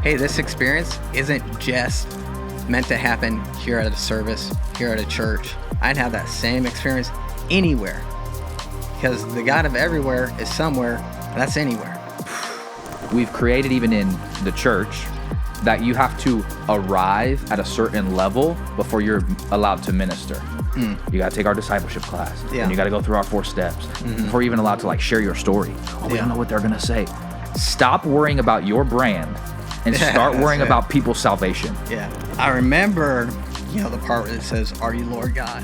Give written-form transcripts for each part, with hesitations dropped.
hey, this experience isn't just meant to happen here at a service, here at a church. I'd have that same experience anywhere, because the God of everywhere is somewhere, and that's anywhere. We've created, even in the church, that you have to arrive at a certain level before you're allowed to minister. You got to take our discipleship class, and you got to go through our 4 steps before you're even allowed to like share your story. We don't know what they're going to say. Stop worrying about your brand and start worrying about people's salvation. Yeah. I remember, the part where it says, "Are you Lord God?"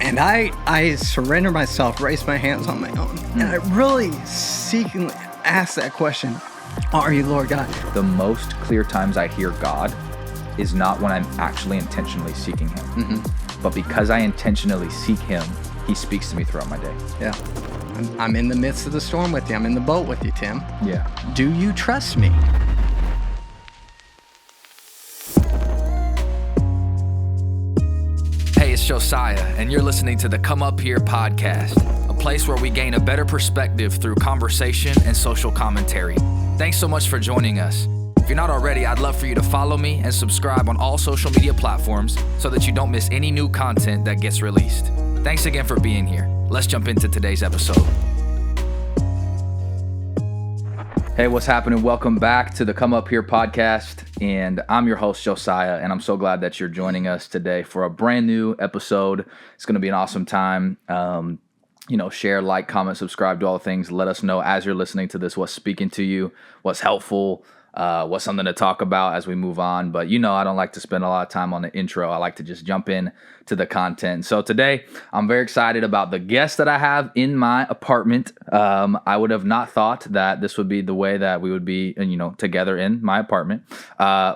And I surrender myself, raise my hands on my own. And I really seekingly ask that question, "Are you Lord God?" The most clear times I hear God is not when I'm actually intentionally seeking him. But because I intentionally seek him, he speaks to me throughout my day. Yeah. I'm in the midst of the storm with you. I'm in the boat with you, Tim. Yeah. Do you trust me? Hey, it's Josiah, and you're listening to the Come Up Here podcast, a place where we gain a better perspective through conversation and social commentary. Thanks so much for joining us. If you're not already, I'd love for you to follow me and subscribe on all social media platforms so that you don't miss any new content that gets released. Thanks again for being here. Let's jump into today's episode. Hey, what's happening? Welcome back to the Come Up Here podcast, and I'm your host, Josiah, and I'm so glad that you're joining us today for a brand new episode. It's going to be an awesome time. Share, like, comment, subscribe, do all the things. Let us know as you're listening to this what's speaking to you, what's helpful, what's something to talk about as we move on. But I don't like to spend a lot of time on the intro. I like to just jump in to the content. So today, I'm very excited about the guest that I have in my apartment. I would have not thought that this would be the way that we would be, together in my apartment.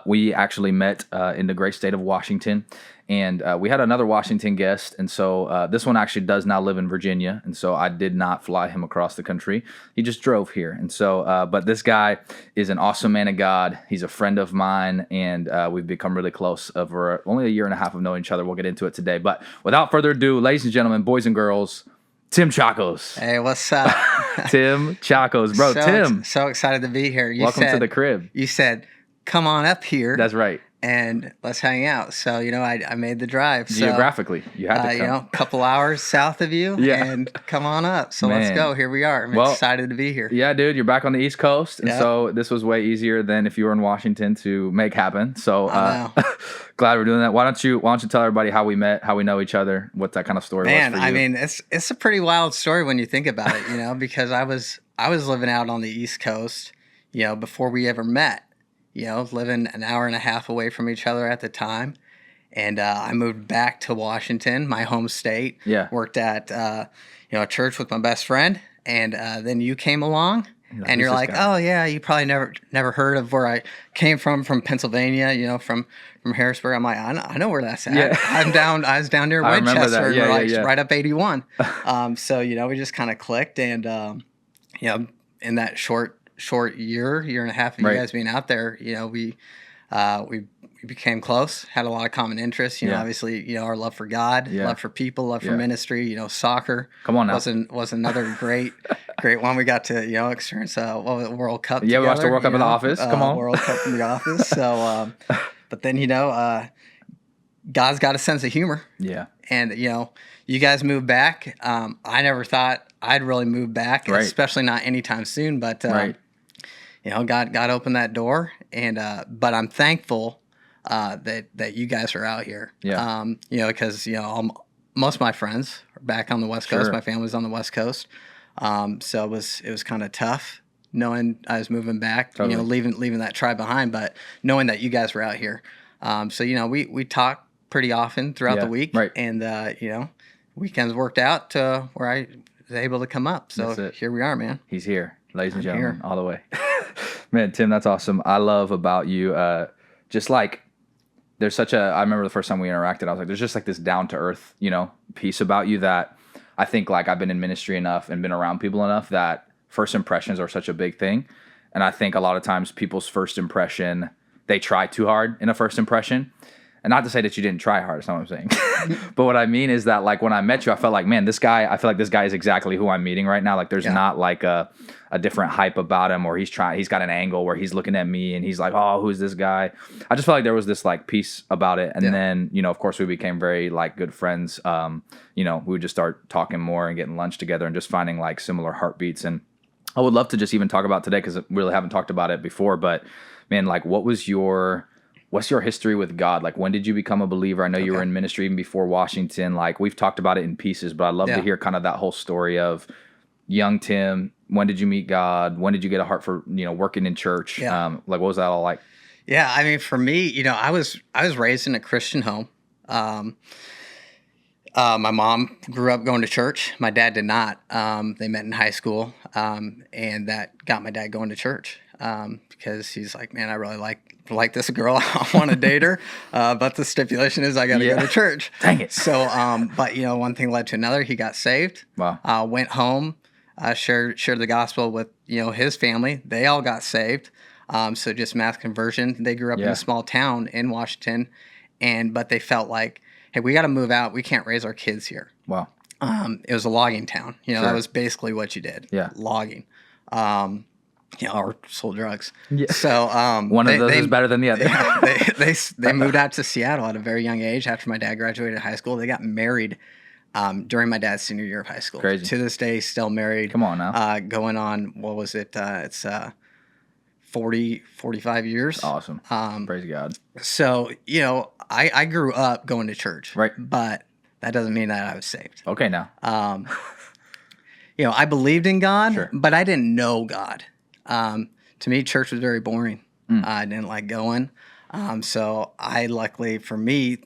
We actually met in the great state of Washington. And we had another Washington guest, and so this one actually does now live in Virginia, and so I did not fly him across the country. He just drove here, and so, but this guy is an awesome man of God. He's a friend of mine, and we've become really close over only a year and a half of knowing each other. We'll get into it today, but without further ado, ladies and gentlemen, boys and girls, Tim Chakos. Hey, what's up? Tim Chakos. Bro, Tim. So excited to be here. Welcome to the crib. You said, "Come on up here." That's right. And let's hang out. So, I made the drive. So, geographically, you had to come. A couple hours south of you, and come on up. So let's go. Here we are. I'm excited to be here. Yeah, dude, you're back on the East Coast, and so this was way easier than if you were in Washington to make happen. So glad we're doing that. Why don't you tell everybody how we met, how we know each other, what that kind of story was for you? I mean, it's a pretty wild story when you think about it, because I was living out on the East Coast, before we ever met. Living an hour and a half away from each other at the time. And I moved back to Washington, my home state. Yeah. Worked at, a church with my best friend. And then you came along. And you're like, "Oh, yeah, you probably never heard of where I came from Pennsylvania, from Harrisburg." I'm like, "I know where that's at. Yeah. I was down near Winchester, right up 81. So, we just kind of clicked. And, in that short year and a half of you guys being out there, we became close, had a lot of common interests, obviously, our love for God, love for people, love for ministry, soccer. Come on now. Was another great one. We got to, experience World Cup together. Yeah, we watched the World Cup in the office. Come on. World Cup in the office. So, but then, God's got a sense of humor. Yeah. And, you guys moved back. I never thought I'd really move back, especially not anytime soon, but God opened that door, and but I'm thankful that you guys are out here. Yeah. Because most of my friends are back on the West Coast. My family's on the West Coast. So it was kind of tough knowing I was moving back. Totally. Leaving that tribe behind, but knowing that you guys were out here. So we talk pretty often throughout the week, and weekends worked out to where I was able to come up. So here we are, man. He's here, ladies and gentlemen, all the way. Man, Tim, that's awesome. I love about you, just like there's I remember the first time we interacted, I was like, there's just like this down to earth, piece about you that I think like I've been in ministry enough and been around people enough that first impressions are such a big thing. And I think a lot of times people's first impression, they try too hard in a first impression. and not to say that you didn't try hard, that's not what I'm saying. But what I mean is that like when I met you, I felt like, man, I feel like this guy is exactly who I'm meeting right now. Like there's not like a different hype about him, or he's got an angle where he's looking at me and he's like, oh, who's this guy? I just felt like there was this like peace about it. And then, you know, of course we became very like good friends. You know, we would just start talking more and getting lunch together and just finding like similar heartbeats. And I would love to just even talk about today, because we really haven't talked about it before, but man, like what's your history with God? Like when did you become a believer? I know you were in ministry even before Washington. Like we've talked about it in pieces, but I'd love to hear kind of that whole story of young Tim. When did you meet God? When did you get a heart for, you know, working in church? Like what was that all like? Yeah, I mean, for me, you know, I was raised in a Christian home. My mom grew up going to church. My dad did not. They met in high school, and that got my dad going to church because he's like, man, I really like this girl. I want to date her, but the stipulation is I got to go to church. Dang it. So, but you know, one thing led to another. He got saved. Wow. Went home, shared the gospel with, you know, his family. They all got saved. So just mass conversion. They grew up in a small town in Washington, but they felt like, hey, we got to move out. We can't raise our kids here. Wow. It was a logging town. You know, that was basically what you did. Yeah. Logging. You know, or sold drugs. Yeah. So one of those is better than the other. They moved out to Seattle at a very young age after my dad graduated high school. They got married during my dad's senior year of high school. Crazy. To this day, still married. Come on now. Going on, what was it? It's 45 years. Awesome. Praise God. So, you know, I grew up going to church. Right. But that doesn't mean that I was saved. Okay, now. You know, I believed in God, Sure. but I didn't know God. To me, church was very boring. I didn't like going. So I luckily, for me,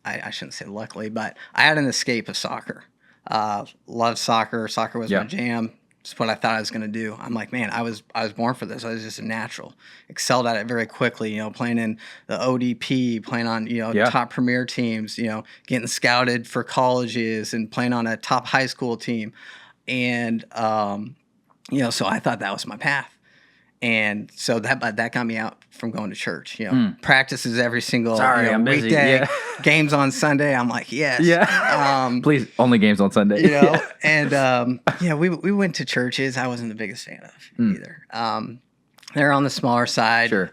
I shouldn't say luckily, but I had an escape of soccer. Loved soccer. Soccer was my jam. It's what I thought I was going to do. I'm like, man, I was born for this. I was just a natural. Excelled at it very quickly, you know, playing in the ODP, playing on, you know, top premier teams, you know, getting scouted for colleges and playing on a top high school team. And, you know, so I thought that was my path. And so that got me out from going to church. You know, practices every single weekday, games on Sunday. I'm like, yes. Yeah. Please, only games on Sunday. You know, and we went to churches I wasn't the biggest fan of either. They're on the smaller side. Sure.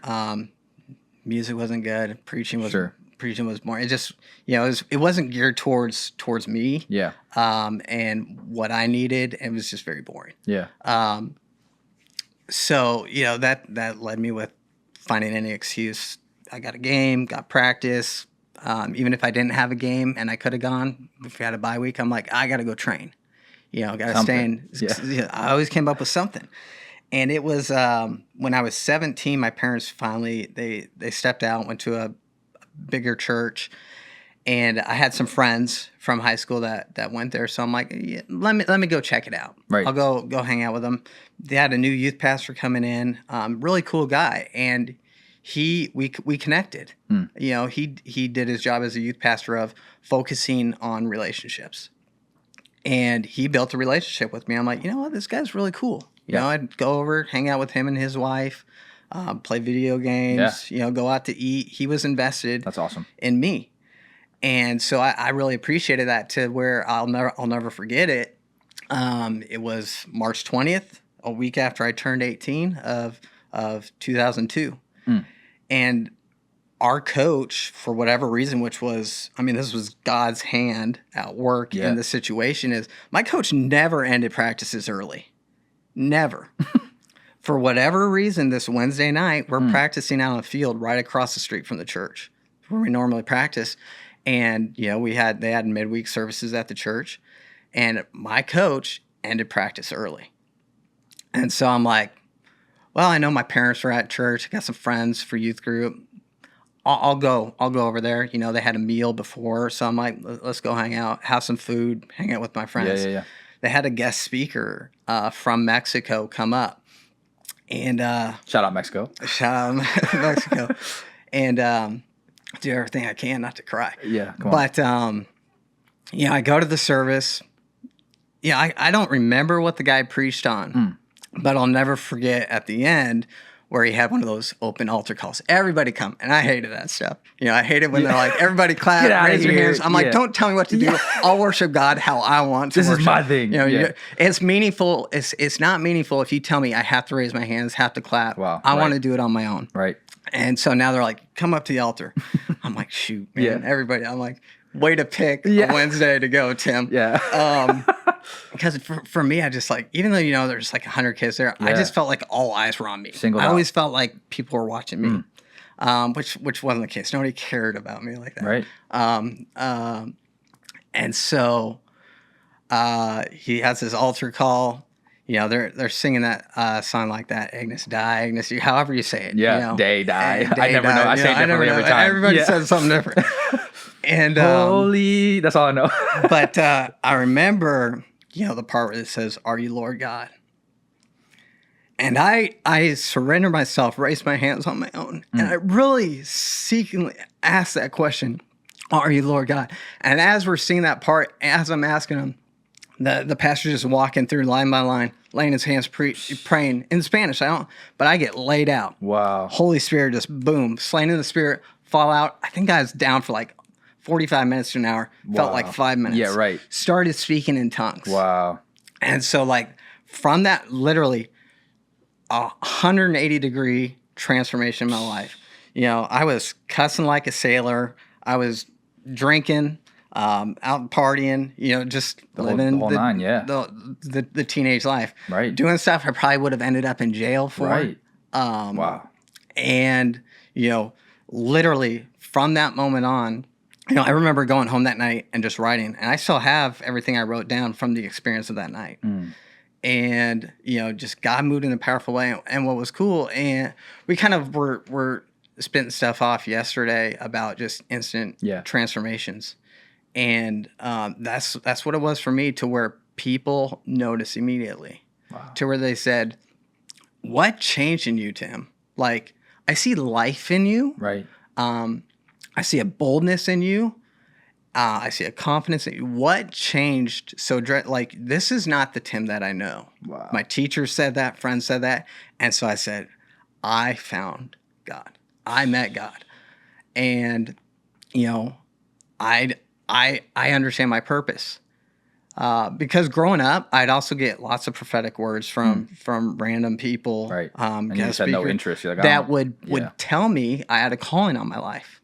Music wasn't good. Preaching was more. It just, you know, it wasn't geared towards me. Yeah. And what I needed, it was just very boring. Yeah. So, you know, that led me with finding any excuse. I got a game, got practice. Even if I didn't have a game and I could have gone, if we had a bye week, I'm like, I got to go train. You know, got to stay in. Yeah. I always came up with something. And it was when I was 17, my parents finally, they stepped out, went to a bigger church. And I had some friends from high school that went there, so I'm like, let me go check it out. Right. I'll go hang out with them. They had a new youth pastor coming in, really cool guy, and we connected. You know, he did his job as a youth pastor of focusing on relationships, and he built a relationship with me. I'm like, you know what, this guy's really cool. You know, I'd go over, hang out with him and his wife, play video games. You know, go out to eat. He was invested. That's awesome. In me. And so I really appreciated that, to where I'll never forget it. It was March 20th, a week after I turned 18 of 2002. And our coach, for whatever reason, which was, I mean, this was God's hand at work in the situation, is my coach never ended practices early. Never. For whatever reason, this Wednesday night, we're practicing out on the field right across the street from the church where we normally practice. And, you know, they had midweek services at the church, and my coach ended practice early. And so I'm like, well, I know my parents were at church. I got some friends for youth group. I'll go over there. You know, they had a meal before. So I'm like, let's go hang out, have some food, hang out with my friends. Yeah. They had a guest speaker from Mexico come up. And shout out Mexico. Shout out Mexico. And do everything I can not to cry. Yeah, come on. But, you know, I go to the service. Yeah, I don't remember what the guy preached on, but I'll never forget at the end where he had one of those open altar calls. Everybody come. And I hated that stuff. You know, I hate it when they're like, everybody clap, raise your hands. I'm like, don't tell me what to do. I'll worship God how I want to worship. This is my thing. You know, it's meaningful. It's not meaningful if you tell me I have to raise my hands, have to clap. Wow. I want to do it on my own. Right. And so now they're like, come up to the altar. I'm like, shoot, man. Everybody, I'm like, way to pick a Wednesday to go, Tim. Yeah. Because for me, I just like, even though, you know, there's like 100 kids there, I just felt like all eyes were on me. I always felt like people were watching me, which wasn't the case. Nobody cared about me like that. Right. And so he has his altar call. You know, they're singing that song like that, Agnes Die, Agnes, however you say it. Yeah, you know? Day, Die. I never know. I say it differently every time. Everybody says something different. And holy, that's all I know. But I remember, you know, the part where it says, "Are you Lord God?" And I surrender myself, raise my hands on my own, and I really seekingly ask that question, "Are you Lord God?" And as we're seeing that part, as I'm asking him, the pastor just walking through line by line, laying his hands, praying in Spanish. But I get laid out. Wow. Holy Spirit just boom, slain in the Spirit, fall out. I think I was down for like 45 minutes to an hour. Felt like 5 minutes. Yeah, right. Started speaking in tongues. Wow. And so like from that, literally 180-degree transformation in my life. You know, I was cussing like a sailor. I was drinking, out partying, you know, just living the whole nine, the teenage life. Right. Doing stuff I probably would have ended up in jail for. Right. Wow. And, you know, literally from that moment on, you know, I remember going home that night and just writing, and I still have everything I wrote down from the experience of that night. And, you know, just God moved in a powerful way. And what was cool, and we kind of were spitting stuff off yesterday about just instant transformations. And that's what it was for me, to where people notice immediately. Wow. To where they said, "What changed in you, Tim? Like, I see life in you. Right. I see a boldness in you. I see a confidence in you. What changed? So, like, this is not the Tim that I know." Wow. My teacher said that, friends said that. And so I said, I found God. I met God. And, you know, I understand my purpose. Because growing up, I'd also get lots of prophetic words from random people. Right. And you just had no interest. You're like, that would tell me I had a calling on my life.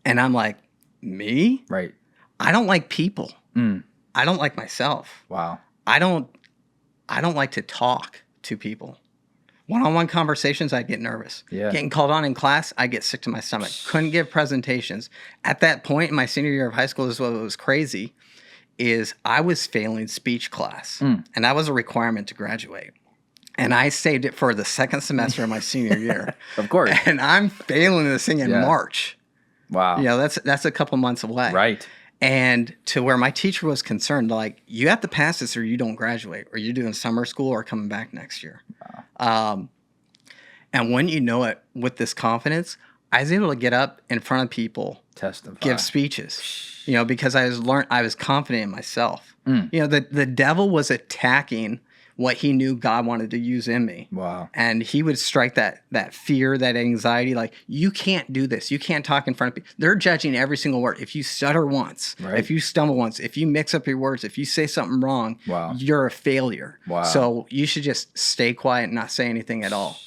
And I'm like, me? Right. I don't like people. I don't like myself. Wow. I don't like to talk to people. One-on-one conversations, I get nervous. Yeah. Getting called on in class, I get sick to my stomach. Couldn't give presentations. At that point in my senior year of high school, this is what was crazy, is I was failing speech class. And that was a requirement to graduate. And I saved it for the second semester of my senior year. Of course. And I'm failing this thing in March. Wow. You know, that's a couple months away. Right. And to where my teacher was concerned, like, you have to pass this or you don't graduate, or you're doing summer school or coming back next year. Wow. And when you know it with this confidence, I was able to get up in front of people, testify, give speeches, you know, because I was confident in myself. You know, the devil was attacking what he knew God wanted to use in me. Wow. And he would strike that fear, that anxiety, like, you can't do this. You can't talk in front of people. They're judging every single word. If you stutter once, if you stumble once, if you mix up your words, if you say something wrong, you're a failure. Wow. So you should just stay quiet and not say anything at all.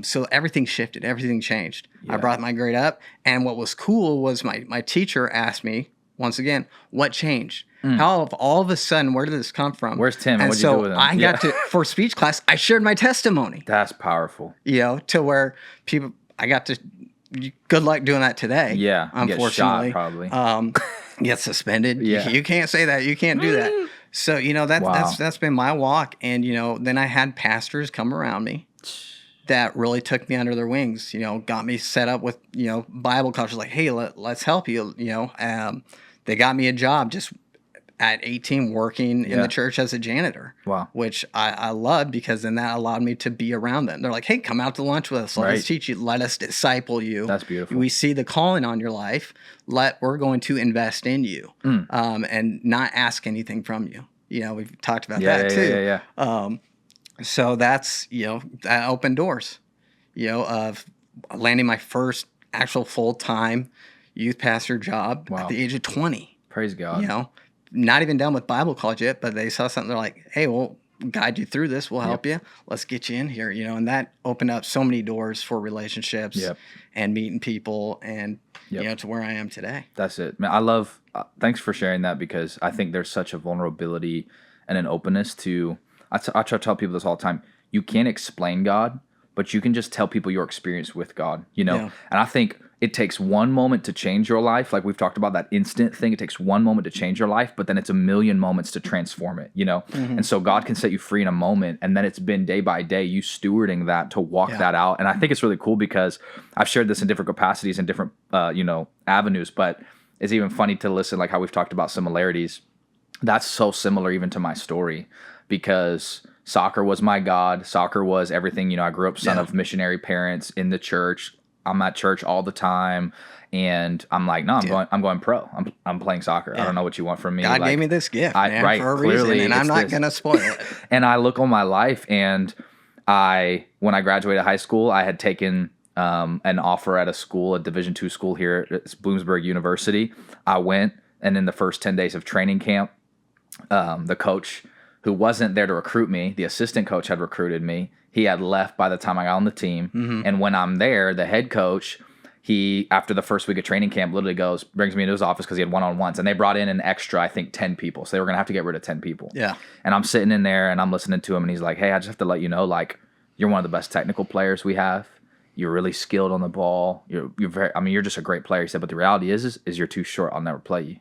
So everything shifted. Everything changed. Yeah. I brought my grade up. And what was cool was my teacher asked me, once again, what changed? How all of a sudden, where did this come from? Where's Tim? And what'd you do with him? I got to, for speech class, I shared my testimony. That's powerful. You know, to where people, I got to, good luck doing that today. Yeah. Unfortunately. Get shot, probably. Get suspended. Yeah. You can't say that. You can't do that. So, you know, that's been my walk. And, you know, then I had pastors come around me that really took me under their wings, you know, got me set up with, you know, Bible colleges, like, hey, let's help you, you know. They got me a job just at 18 working in the church as a janitor. Wow. Which I loved, because then that allowed me to be around them. They're like, hey, come out to lunch with us. Let us teach you. Let us disciple you. That's beautiful. We see the calling on your life. We're going to invest in you and not ask anything from you. You know, we've talked about that too. Yeah. So that's, you know, that opened doors. of landing my first actual full-time youth pastor job at the age of 20. Praise God. Not even done with Bible college yet, but they saw something. They're like, hey, we'll guide you through this. We'll help you. Let's get you in here, and that opened up so many doors for relationships and meeting people and, to where I am today. That's it. Man, I love, thanks for sharing that, because I think there's such a vulnerability and an openness to, I try to tell people this all the time. You can't explain God, but you can just tell people your experience with God, And I think it takes one moment to change your life. Like we've talked about that instant thing. It takes one moment to change your life, but then it's a million moments to transform it, And so God can set you free in a moment, and then it's been day by day you stewarding that to walk that out. And I think it's really cool because I've shared this in different capacities and different, avenues, but it's even funny to listen, like how we've talked about similarities. That's so similar even to my story, because soccer was my God. Soccer was everything. I grew up son of missionary parents in the church. I'm at church all the time, and I'm like, no, I'm going pro. I'm playing soccer. I don't know what you want from me. God gave me this gift, for a reason, and I'm not going to spoil it. And I look on my life, and when I graduated high school, I had taken an offer at a Division II school here at Bloomsburg University. I went, and in the first 10 days of training camp, the coach who wasn't there to recruit me, the assistant coach had recruited me. He had left by the time I got on the team. Mm-hmm. And when I'm there, the head coach, after the first week of training camp, literally brings me into his office because he had one-on-ones. And they brought in an extra, I think, 10 people. So they were going to have to get rid of 10 people. Yeah. And I'm sitting in there and I'm listening to him. And he's like, hey, I just have to let you know, like, you're one of the best technical players we have. You're really skilled on the ball. You're just a great player. He said, but the reality is you're too short. I'll never play you.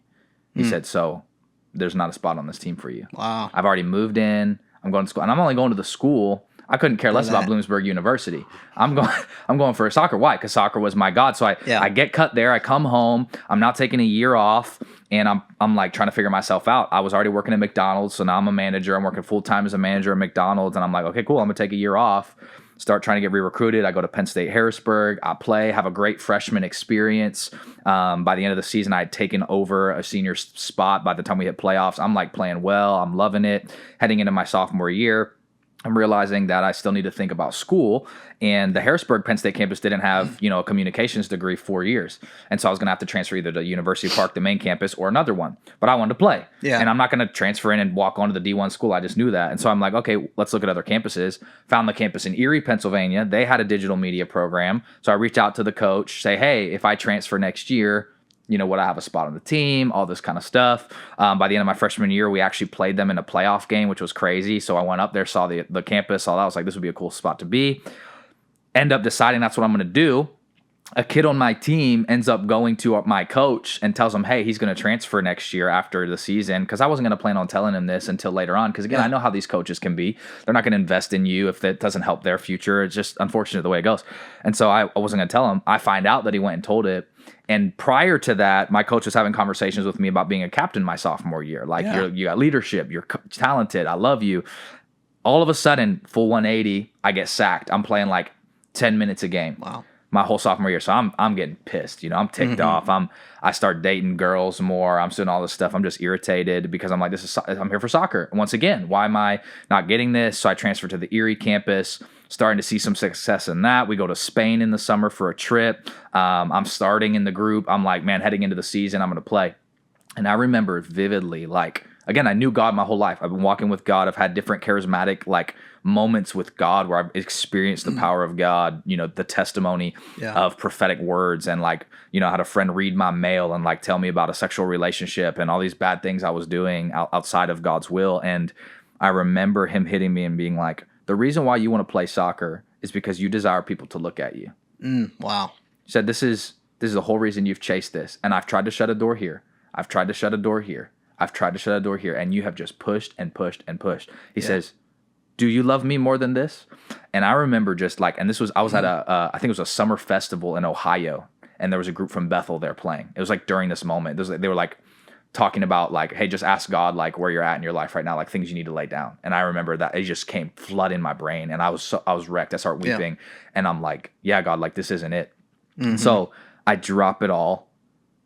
He said, so there's not a spot on this team for you. Wow. I've already moved in. I'm going to school. And I'm only going to the school. I couldn't care less about Bloomsburg University. I'm going for soccer. Why? Because soccer was my God. So I get cut there. I come home. I'm not taking a year off. And I'm like trying to figure myself out. I was already working at McDonald's. So now I'm a manager. I'm working full time as a manager at McDonald's. And I'm like, okay, cool. I'm going to take a year off. Start trying to get re-recruited. I go to Penn State Harrisburg. I play, have a great freshman experience. By the end of the season, I had taken over a senior spot. By the time we hit playoffs, I'm like playing well. I'm loving it. Heading into my sophomore year, I'm realizing that I still need to think about school. And the Harrisburg Penn State campus didn't have, a communications degree 4 years. And so I was going to have to transfer either to University Park, the main campus, or another one. But I wanted to play. Yeah. And I'm not going to transfer in and walk onto the D1 school. I just knew that. And so I'm like, okay, let's look at other campuses. Found the campus in Erie, Pennsylvania. They had a digital media program. So I reached out to the coach, say, hey, if I transfer next year, would I have a spot on the team, all this kind of stuff. By the end of my freshman year, we actually played them in a playoff game, which was crazy. So I went up there, saw the campus, saw that. I was like, this would be a cool spot to be. End up deciding that's what I'm going to do. A kid on my team ends up going to my coach and tells him, hey, he's going to transfer next year after the season, because I wasn't going to plan on telling him this until later on. Because, again, I know how these coaches can be. They're not going to invest in you if that doesn't help their future. It's just unfortunate the way it goes. And so I wasn't going to tell him. I find out that he went and told it. And prior to that, my coach was having conversations with me about being a captain my sophomore year. Like, you got leadership. You're talented. I love you. All of a sudden, full 180, I get sacked. I'm playing like 10 minutes a game. Wow. My whole sophomore year. So I'm getting pissed. I'm ticked off. I start dating girls more. I'm doing all this stuff. I'm just irritated because I'm like, I'm here for soccer. Once again, why am I not getting this? So I transferred to the Erie campus, starting to see some success in that. We go to Spain in the summer for a trip. I'm starting in the group. I'm like, man, heading into the season, I'm going to play. And I remember vividly, like, again, I knew God my whole life. I've been walking with God. I've had different charismatic, like, moments with God where I've experienced the power of God, the testimony of prophetic words, and like, had a friend read my mail and like tell me about a sexual relationship and all these bad things I was doing outside of God's will. And I remember him hitting me and being like, the reason why you want to play soccer is because you desire people to look at you. Wow. He said, this is the whole reason you've chased this. And I've tried to shut a door here. I've tried to shut a door here. I've tried to shut a door here. And you have just pushed and pushed and pushed. He says, do you love me more than this? And I remember just like, and I was at I think it was a summer festival in Ohio, and there was a group from Bethel there playing. It was like during this moment, they were like talking about like, hey, just ask God like where you're at in your life right now, like things you need to lay down. And I remember that it just came flooding my brain, and I was wrecked. I started weeping, and I'm like, yeah, God, like this isn't it. So I drop it all.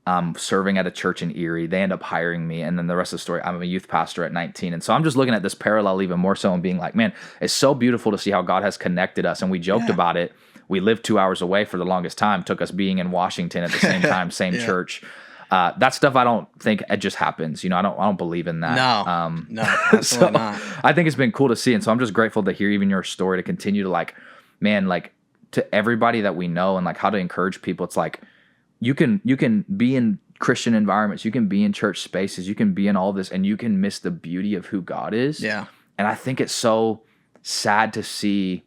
I'm serving at a church in Erie. They end up hiring me. And then the rest of the story, I'm a youth pastor at 19. And so I'm just looking at this parallel even more so and being like, man, it's so beautiful to see how God has connected us. And we joked about it we lived 2 hours away for the longest time, took us being in Washington at the same time, same church. That stuff I don't think it just happens. I don't believe in that. No, absolutely not. I think it's been cool to see. And so I'm just grateful to hear even your story, to continue to to everybody that we know, and how to encourage people. It's you can be in Christian environments, you can be in church spaces, you can be in all this, and you can miss the beauty of who God is. Yeah. And I think it's so sad to see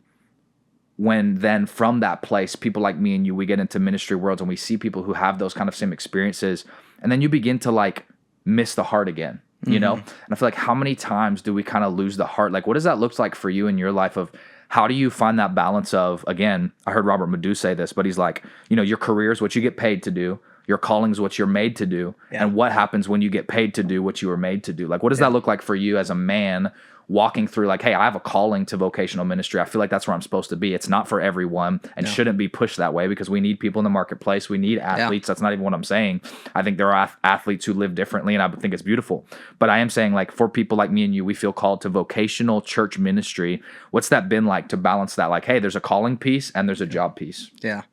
when then from that place, people like me and you, we get into ministry worlds and we see people who have those kind of same experiences, and then you begin to miss the heart again, you know? And I feel how many times do we kind of lose the heart? What does that look like for you in your life of how do you find that balance of, again, I heard Robert Madu say this, but he's your career is what you get paid to do. Your calling is what you're made to do. Yeah. And what happens when you get paid to do what you were made to do? What does that look like for you as a man walking through hey, I have a calling to vocational ministry. I feel like that's where I'm supposed to be. It's not for everyone and shouldn't be pushed that way, because we need people in the marketplace. We need athletes. That's not even what I'm saying. I think there are athletes who live differently, and I think it's beautiful. But I am saying for people like me and you, we feel called to vocational church ministry. What's that been like to balance that? Hey, there's a calling piece and there's a job piece. Yeah.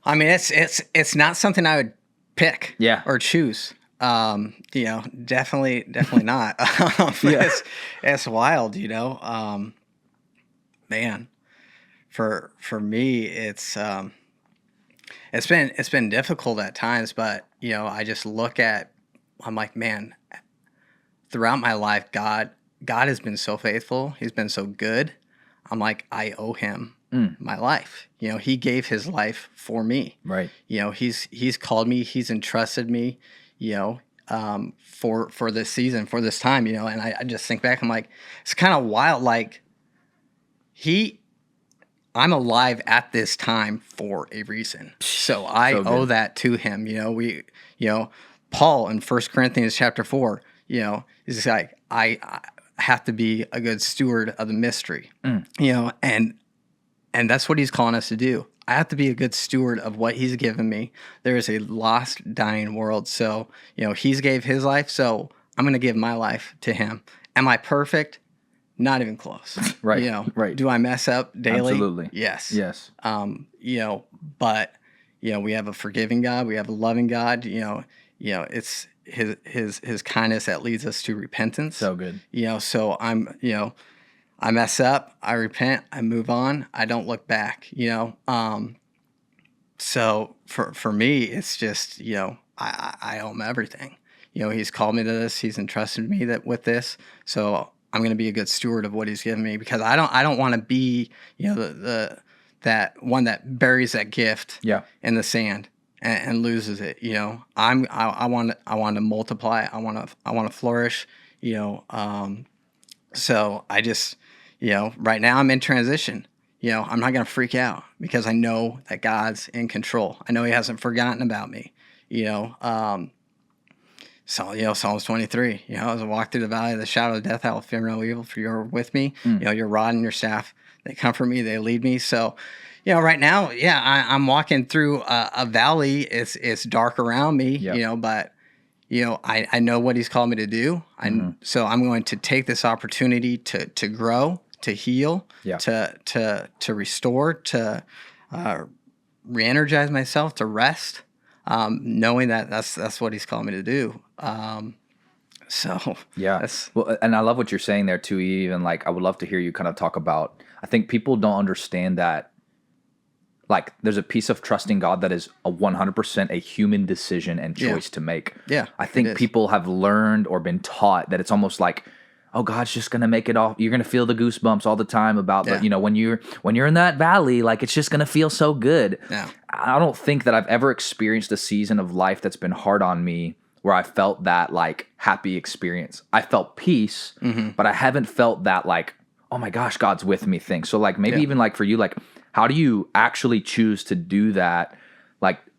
I mean, it's not something I would pick or choose. Definitely not. It's wild, man, for me, it's been difficult at times, but I just look at, I'm man, throughout my life, God has been so faithful. He's been so good. I'm I owe him my life. He gave his life for me. Right. He's called me, he's entrusted me, for this season, for this time, and I just think back, I'm it's kind of wild. I'm alive at this time for a reason. So I owe that to him. Paul in 1 Corinthians chapter 4, is I have to be a good steward of the mystery, and that's what he's calling us to do. I have to be a good steward of what he's given me. There is a lost, dying world. So, he's gave his life, so I'm going to give my life to him. Am I perfect? Not even close. Right. Right. Do I mess up daily? Absolutely. Yes. Yes. But we have a forgiving God. We have a loving God. It's his kindness that leads us to repentance. So good. So I mess up, I repent, I move on, I don't look back, So for me, it's just, I owe him everything. He's called me to this, he's entrusted me with this, so I'm going to be a good steward of what he's given me, because I don't want to be, that one that buries that gift in the sand and loses it. I want to multiply, I want to flourish, so I just, right now I'm in transition. I'm not going to freak out, because I know that God's in control. I know he hasn't forgotten about me, So, Psalms 23, as I walk through the valley of the shadow of death, I will fear no evil, for you're with me. Your rod and your staff, they comfort me, they lead me. So, right now, I'm walking through a valley. It's dark around me, but I know what he's called me to do. So I'm going to take this opportunity to grow, to heal, to restore, to re-energize myself, to rest, knowing that that's what he's called me to do. Well, and I love what you're saying there too. Even I would love to hear you kind of talk about, I think people don't understand that there's a piece of trusting God that is a 100% a human decision and choice to make. Yeah, I think people have learned or been taught that it's almost oh, God's just going to make it all. You're going to feel the goosebumps all the time about when you're in that valley, it's just going to feel so good. Yeah. I don't think that I've ever experienced a season of life that's been hard on me where I felt that happy experience. I felt peace, but I haven't felt that oh my gosh, God's with me thing. So maybe even for you, how do you actually choose to do that?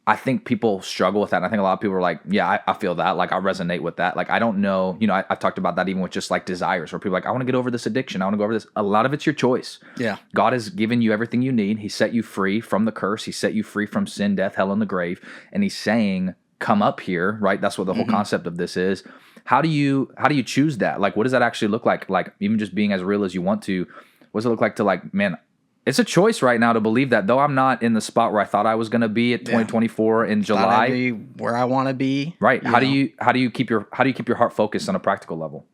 I think people struggle with that. And I think a lot of people are I feel that. I resonate with that. I don't know. I've talked about that even with just desires, where people are I want to get over this addiction. I want to go over this. A lot of it's your choice. Yeah. God has given you everything you need. He set you free from the curse. He set you free from sin, death, hell, and the grave. And he's saying, come up here, right? That's what the whole concept of this is. How do you choose that? What does that actually look like? Even just being as real as you want to, what does it look like to man, it's a choice right now to believe that, though I'm not in the spot where I thought I was going to be at 2024 in July. Be where I want to be. Right. How do you keep your heart focused on a practical level?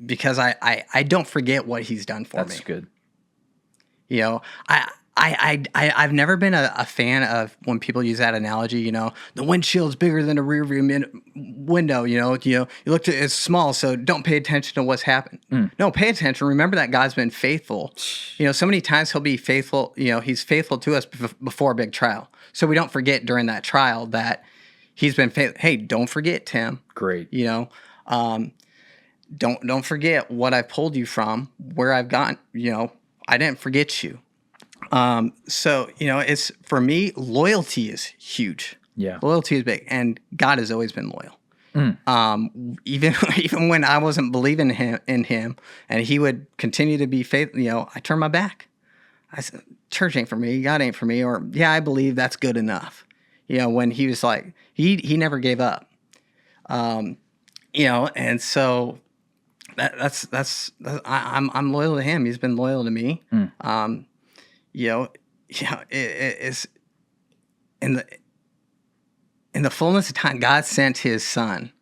Because I don't forget what he's done for me. That's good. You know, I've never been a fan of when people use that analogy. You know, the windshield's bigger than the rear view window. You look at it's small, so don't pay attention to what's happened. No, pay attention. Remember that God's been faithful. You know, so many times he'll be faithful. You know, he's faithful to us before a big trial, so we don't forget during that trial that he's been faithful. Hey, don't forget, Tim. Great. You know, don't forget what I've pulled you from, where I've gone. You know, I didn't forget you. So, you know, it's for me, loyalty is huge. Yeah. Loyalty is big, and God has always been loyal. Even when I wasn't believing in him and he would continue to be faithful, you know, I turned my back. I said, church ain't for me. God ain't for me. Or I believe that's good enough. You know, when he was like, he never gave up. You know, and so I'm loyal to him. He's been loyal to me. You know, it's in the fullness of time, God sent his son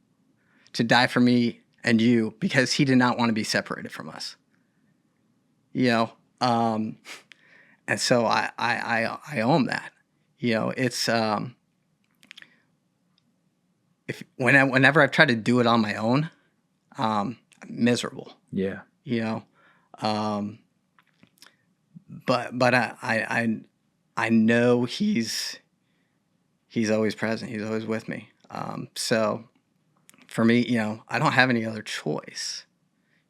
to die for me and you because he did not want to be separated from us. You know, and so I owe him that. You know, it's whenever I've tried to do it on my own, I'm miserable. Yeah. You know, but I know he's always present. He's always with me. So for me, you know, I don't have any other choice,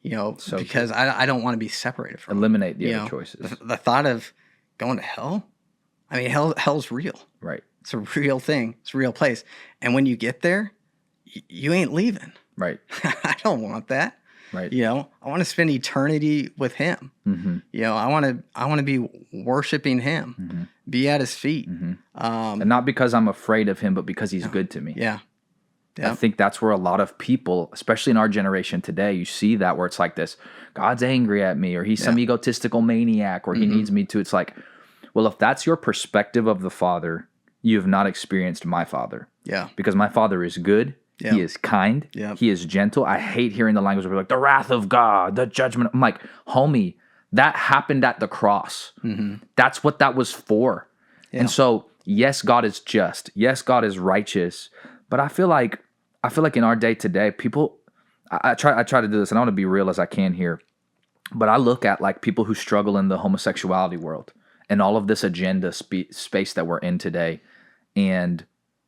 you know, because I don't want to be separated from eliminate the other choices. The thought of going to hell, I mean, hell's real. Right. It's a real thing. It's a real place. And when you get there, you ain't leaving. Right. I don't want that. Right. You know, I want to spend eternity with him. You know, I want to be worshiping him, be at his feet. And not because I'm afraid of him, but because he's good to me. Yeah. I think that's where a lot of people, especially in our generation today, you see that where it's like this, God's angry at me, or he's some egotistical maniac, or he needs me to. It's like, well, if that's your perspective of the Father, you have not experienced my Father. Yeah. Because my Father is good. He is kind. He is gentle. I hate hearing the language where we're like, the wrath of God, the judgment. I'm like, homie, that happened at the cross. That's what that was for. And so, yes, God is just. Yes, God is righteous. But I feel like in our day today, people, I try to do this, and I want to be real as I can here. But I look at like people who struggle in the homosexuality world and all of this agenda space that we're in today. And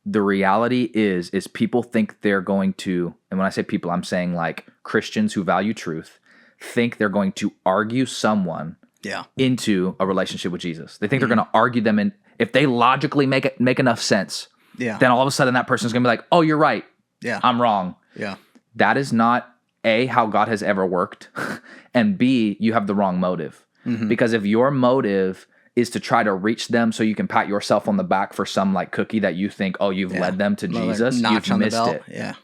the reality is people think they're going to, and when I say people, I'm saying like Christians who value truth, think they're going to argue someone into a relationship with Jesus. They think they're going to argue them, and if they logically make enough sense, then all of a sudden that person's going to be like, oh, you're right. I'm wrong. That is not A, how God has ever worked, and B, you have the wrong motive. Because if your motive is to try to reach them so you can pat yourself on the back for some like cookie that you think, oh, you've led them to Jesus, you've missed it.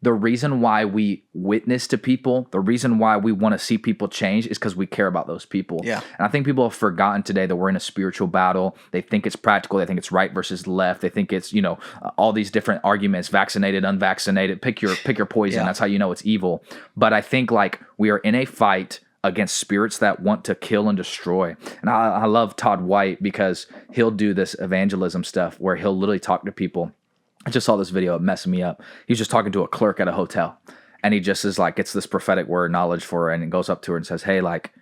The reason why we witness to people, the reason why we want to see people change is because we care about those people. And I think people have forgotten today that we're in a spiritual battle. They think it's practical. They think it's right versus left. They think it's, you know, all these different arguments, vaccinated, unvaccinated, pick your poison. That's how you know it's evil. But I think like we are in a fight against spirits that want to kill and destroy. And I love Todd White because he'll do this evangelism stuff where he'll literally talk to people. I just saw this video, it messed me up. He's just talking to a clerk at a hotel, and he just is like, gets this prophetic word knowledge for her, and he goes up to her and says, hey, like,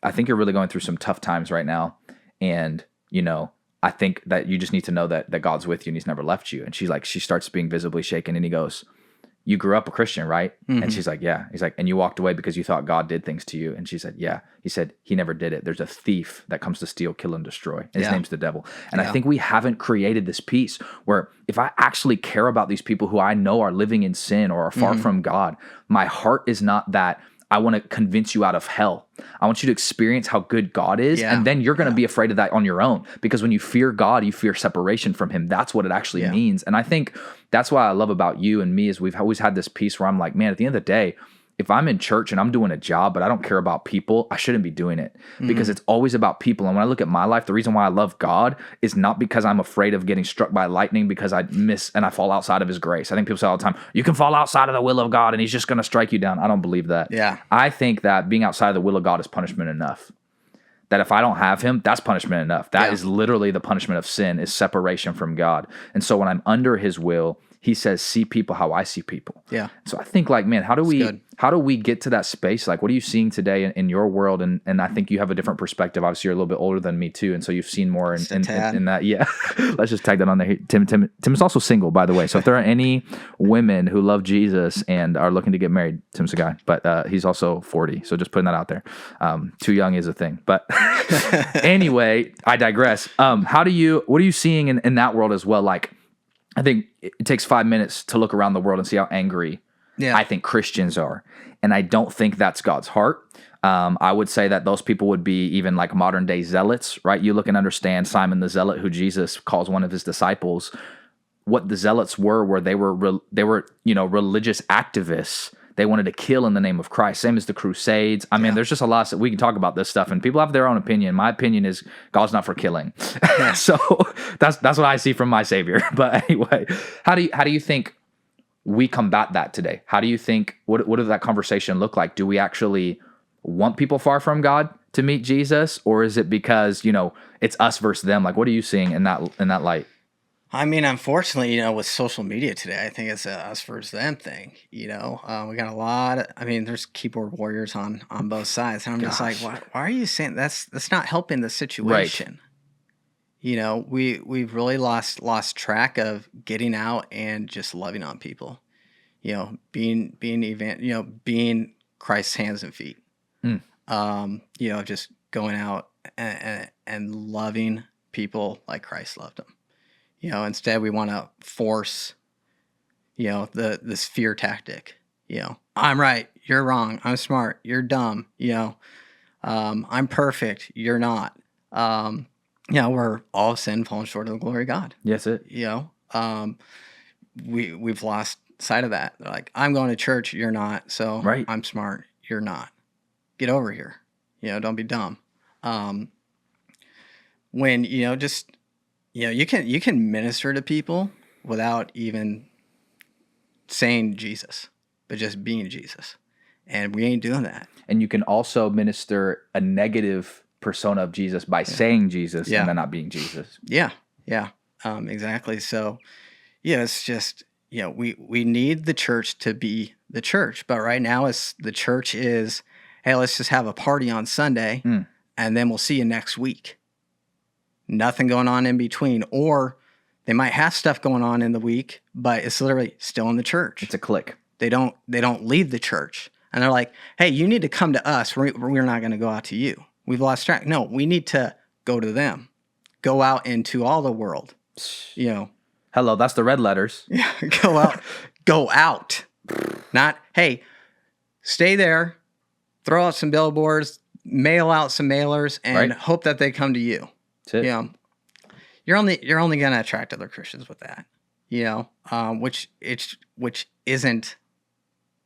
I think you're really going through some tough times right now. And, you know, I think that you just need to know that God's with you and he's never left you. And she's like, she starts being visibly shaken, and he goes, you grew up a Christian, right? And she's like, yeah. He's like, and you walked away because you thought God did things to you. And she said, yeah. He said, he never did it. There's a thief that comes to steal, kill, and destroy. His name's the devil. And I think we haven't created this peace where if I actually care about these people who I know are living in sin or are far from God, my heart is not that I want to convince you out of hell. I want you to experience how good God is, and then you're going to be afraid of that on your own. Because when you fear God, you fear separation from him. That's what it actually means. And I think that's what I love about you and me is we've always had this peace where I'm like, man, at the end of the day, if I'm in church and I'm doing a job, but I don't care about people, I shouldn't be doing it because it's always about people. And when I look at my life, the reason why I love God is not because I'm afraid of getting struck by lightning because I miss and I fall outside of his grace. I think people say all the time, you can fall outside of the will of God and he's just going to strike you down. I don't believe that. Yeah. I think that being outside of the will of God is punishment enough. That if I don't have him, that's punishment enough. That is literally the punishment of sin, is separation from God. And so when I'm under his will, he says, see people how I see people. Yeah. So I think like, man, how do we get to that space? Like, what are you seeing today in your world? And I think you have a different perspective. Obviously, you're a little bit older than me too. And so you've seen more in that. Yeah. Let's just tag that on there. Tim is also single, by the way. So if there are any women who love Jesus and are looking to get married, Tim's a guy, but he's also 40. So just putting that out there. Too young is a thing. But anyway, I digress. What are you seeing in that world as well? Like, I think it takes 5 minutes to look around the world and see how angry I think Christians are. And I don't think that's God's heart. I would say that those people would be even like modern day zealots, right? You look and understand Simon the Zealot, who Jesus calls one of his disciples. What the zealots were they were religious activists. They wanted to kill in the name of Christ. Same as the Crusades. I mean, there's just a lot that we can talk about this stuff, and people have their own opinion. My opinion is God's not for killing. So that's what I see from my Savior. But anyway, how do you think we combat that today? How do you think what does that conversation look like? Do we actually want people far from God to meet Jesus, or is it because it's us versus them? Like, what are you seeing in that light? I mean, unfortunately, with social media today, I think it's a us versus them thing. We got a lot of, there's keyboard warriors on both sides. And I'm just like, why are you saying that's not helping the situation? Right. We've really lost track of getting out and just loving on people. Being Christ's hands and feet. Just going out and loving people like Christ loved them. Instead we want to force, this fear tactic. I'm right, you're wrong. I'm smart, you're dumb. I'm perfect, you're not. We're all sin, fallen short of the glory of God. Yes, it. We've lost sight of that. They're like, I'm going to church, you're not. So right. I'm smart, you're not. Get over here. Don't be dumb. When you can minister to people without even saying Jesus, but just being Jesus. And we ain't doing that. And you can also minister a negative persona of Jesus by saying Jesus and then not being Jesus. Yeah. Exactly. So, it's just, we need the church to be the church. But right now the church is, hey, let's just have a party on Sunday and then we'll see you next week. Nothing going on in between. Or they might have stuff going on in the week, but it's literally still in the church. It's a clique. They don't leave the church. And they're like, hey, you need to come to us. We're not going to go out to you. We've lost track. No, we need to go to them. Go out into all the world. Hello, that's the red letters. Yeah, go out. Go out. Not, hey, stay there, throw out some billboards, mail out some mailers, and hope that they come to you. That's it. You're only going to attract other Christians with that. Which isn't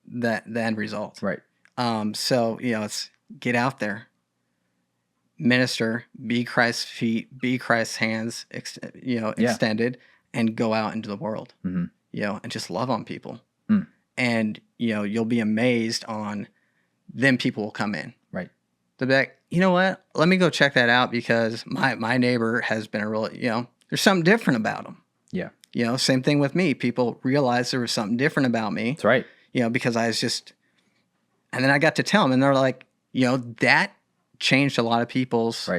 the end result. Right. So it's get out there, minister, be Christ's feet, be Christ's hands, extended, and go out into the world. Mm-hmm. And just love on people. And you'll be amazed on then people will come in. Right. They'll be like, you know what? Let me go check that out because my neighbor has been a real, there's something different about him. Yeah. Same thing with me. People realized there was something different about me. That's right. Because I was just, and then I got to tell them and they're like, that changed a lot of people's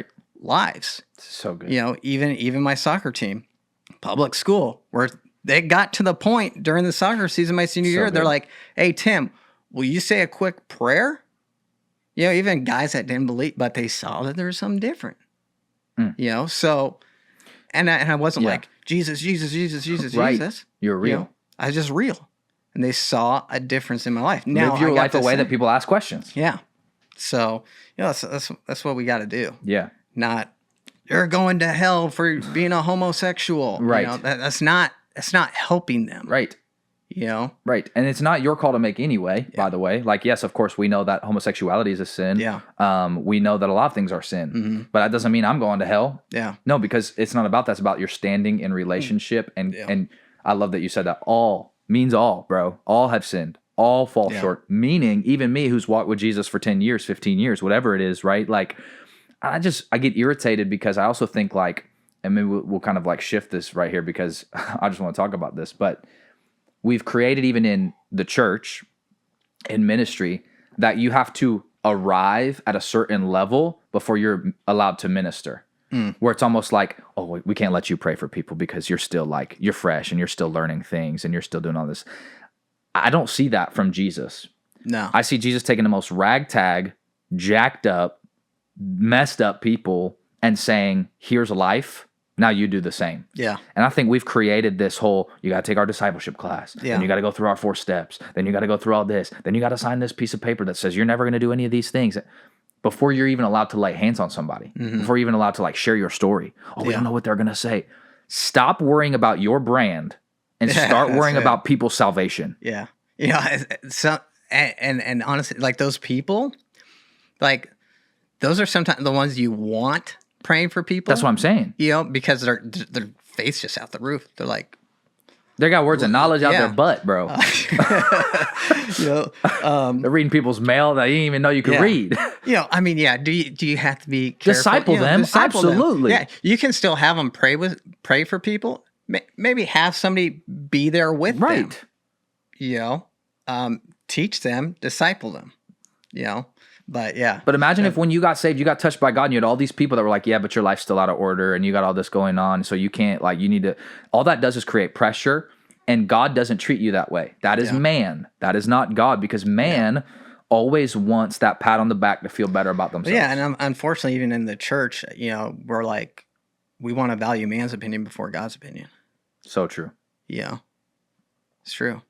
lives. So good. Even my soccer team, public school, where they got to the point during the soccer season, my senior year, they're like, hey, Tim, will you say a quick prayer? Even guys that didn't believe, but they saw that there was something different. So, and I wasn't like, Jesus. Right. You're real. I was just real. And they saw a difference in my life. Now live your life a way that people ask questions. Yeah. So, that's what we got to do. Yeah. Not, you're going to hell for being a homosexual. Right. That's not helping them. Right. you know? Right. And it's not your call to make anyway, by the way. Like, yes, of course, we know that homosexuality is a sin. Yeah. We know that a lot of things are sin. But that doesn't mean I'm going to hell. Yeah. No, because it's not about that. It's about your standing in relationship. And I love that you said that. All means all, bro. All have sinned. All fall short. Meaning, even me who's walked with Jesus for 10 years, 15 years, whatever it is, right? Like, I get irritated because I also think like, and maybe we'll kind of like shift this right here because I just want to talk about this, but we've created even in the church, in ministry, that you have to arrive at a certain level before you're allowed to minister. Where it's almost like, oh, we can't let you pray for people because you're still like, you're fresh and you're still learning things and you're still doing all this. I don't see that from Jesus. No. I see Jesus taking the most ragtag, jacked up, messed up people and saying, here's life. Now you do the same. Yeah. And I think we've created this whole, you got to take our discipleship class. Yeah. Then you got to go through our 4 steps. Then you got to go through all this. Then you got to sign this piece of paper that says you're never going to do any of these things before you're even allowed to lay hands on somebody, before you're even allowed to like share your story. Oh, we don't know what they're going to say. Stop worrying about your brand and start worrying about people's salvation. Yeah. You know, so, and honestly, like those people, like those are sometimes the ones you want praying for people. That's what I'm saying. You know, because their faith's just out the roof. They're like, they got words of knowledge out their butt, bro. You know, they're reading people's mail that you didn't even know you could read. You know, I mean, do you have to be careful? Disciple them, absolutely. Yeah, you can still have them pray for people. Maybe have somebody be there with them. You know, teach them, disciple them. You know. But imagine if when you got saved, you got touched by God and you had all these people that were like, yeah, but your life's still out of order and you got all this going on. So you can't, like, you need to, all that does is create pressure, and God doesn't treat you that way. That is man. That is not God, because man always wants that pat on the back to feel better about themselves. Yeah. And unfortunately, even in the church, you know, we're like, we want to value man's opinion before God's opinion. So true. Yeah. It's true.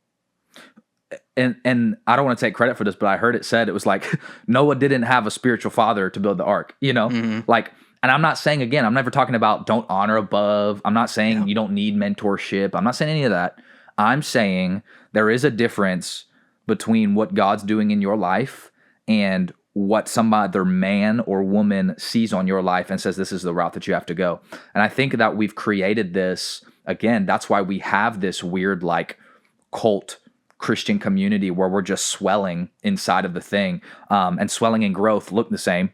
And I don't want to take credit for this, but I heard it said, it was like Noah didn't have a spiritual father to build the ark, you know, like, and I'm not saying, again, I'm never talking about don't honor above. I'm not saying you don't need mentorship. I'm not saying any of that. I'm saying there is a difference between what God's doing in your life and what some other man or woman sees on your life and says, this is the route that you have to go. And I think that we've created this, again, that's why we have this weird, like, cult Christian community where we're just swelling inside of the thing, and swelling and growth look the same.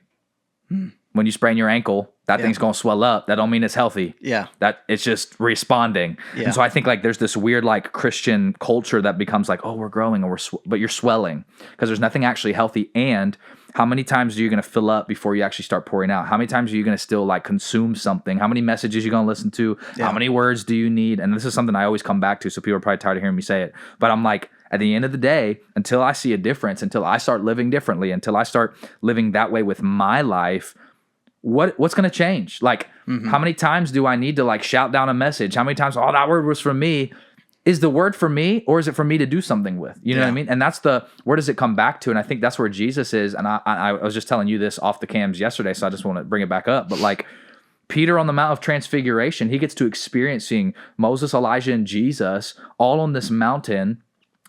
When you sprain your ankle, that thing's going to swell up. That don't mean it's healthy. Yeah. That it's just responding. Yeah. And so I think like there's this weird like Christian culture that becomes like, oh, we're growing, or but you're swelling because there's nothing actually healthy. And how many times are you going to fill up before you actually start pouring out? How many times are you going to still like consume something? How many messages are you going to listen to? Yeah. How many words do you need? And this is something I always come back to. So people are probably tired of hearing me say it, but I'm like, at the end of the day, until I see a difference, until I start living differently, until I start living that way with my life, what's going to change? Like, how many times do I need to like shout down a message? How many times, oh, that word was for me? Is the word for me, or is it for me to do something with? You know what I mean? And that's where does it come back to? And I think that's where Jesus is. And I was just telling you this off the cams yesterday, so I just want to bring it back up. But like Peter on the Mount of Transfiguration, he gets to experience seeing Moses, Elijah, and Jesus all on this mountain.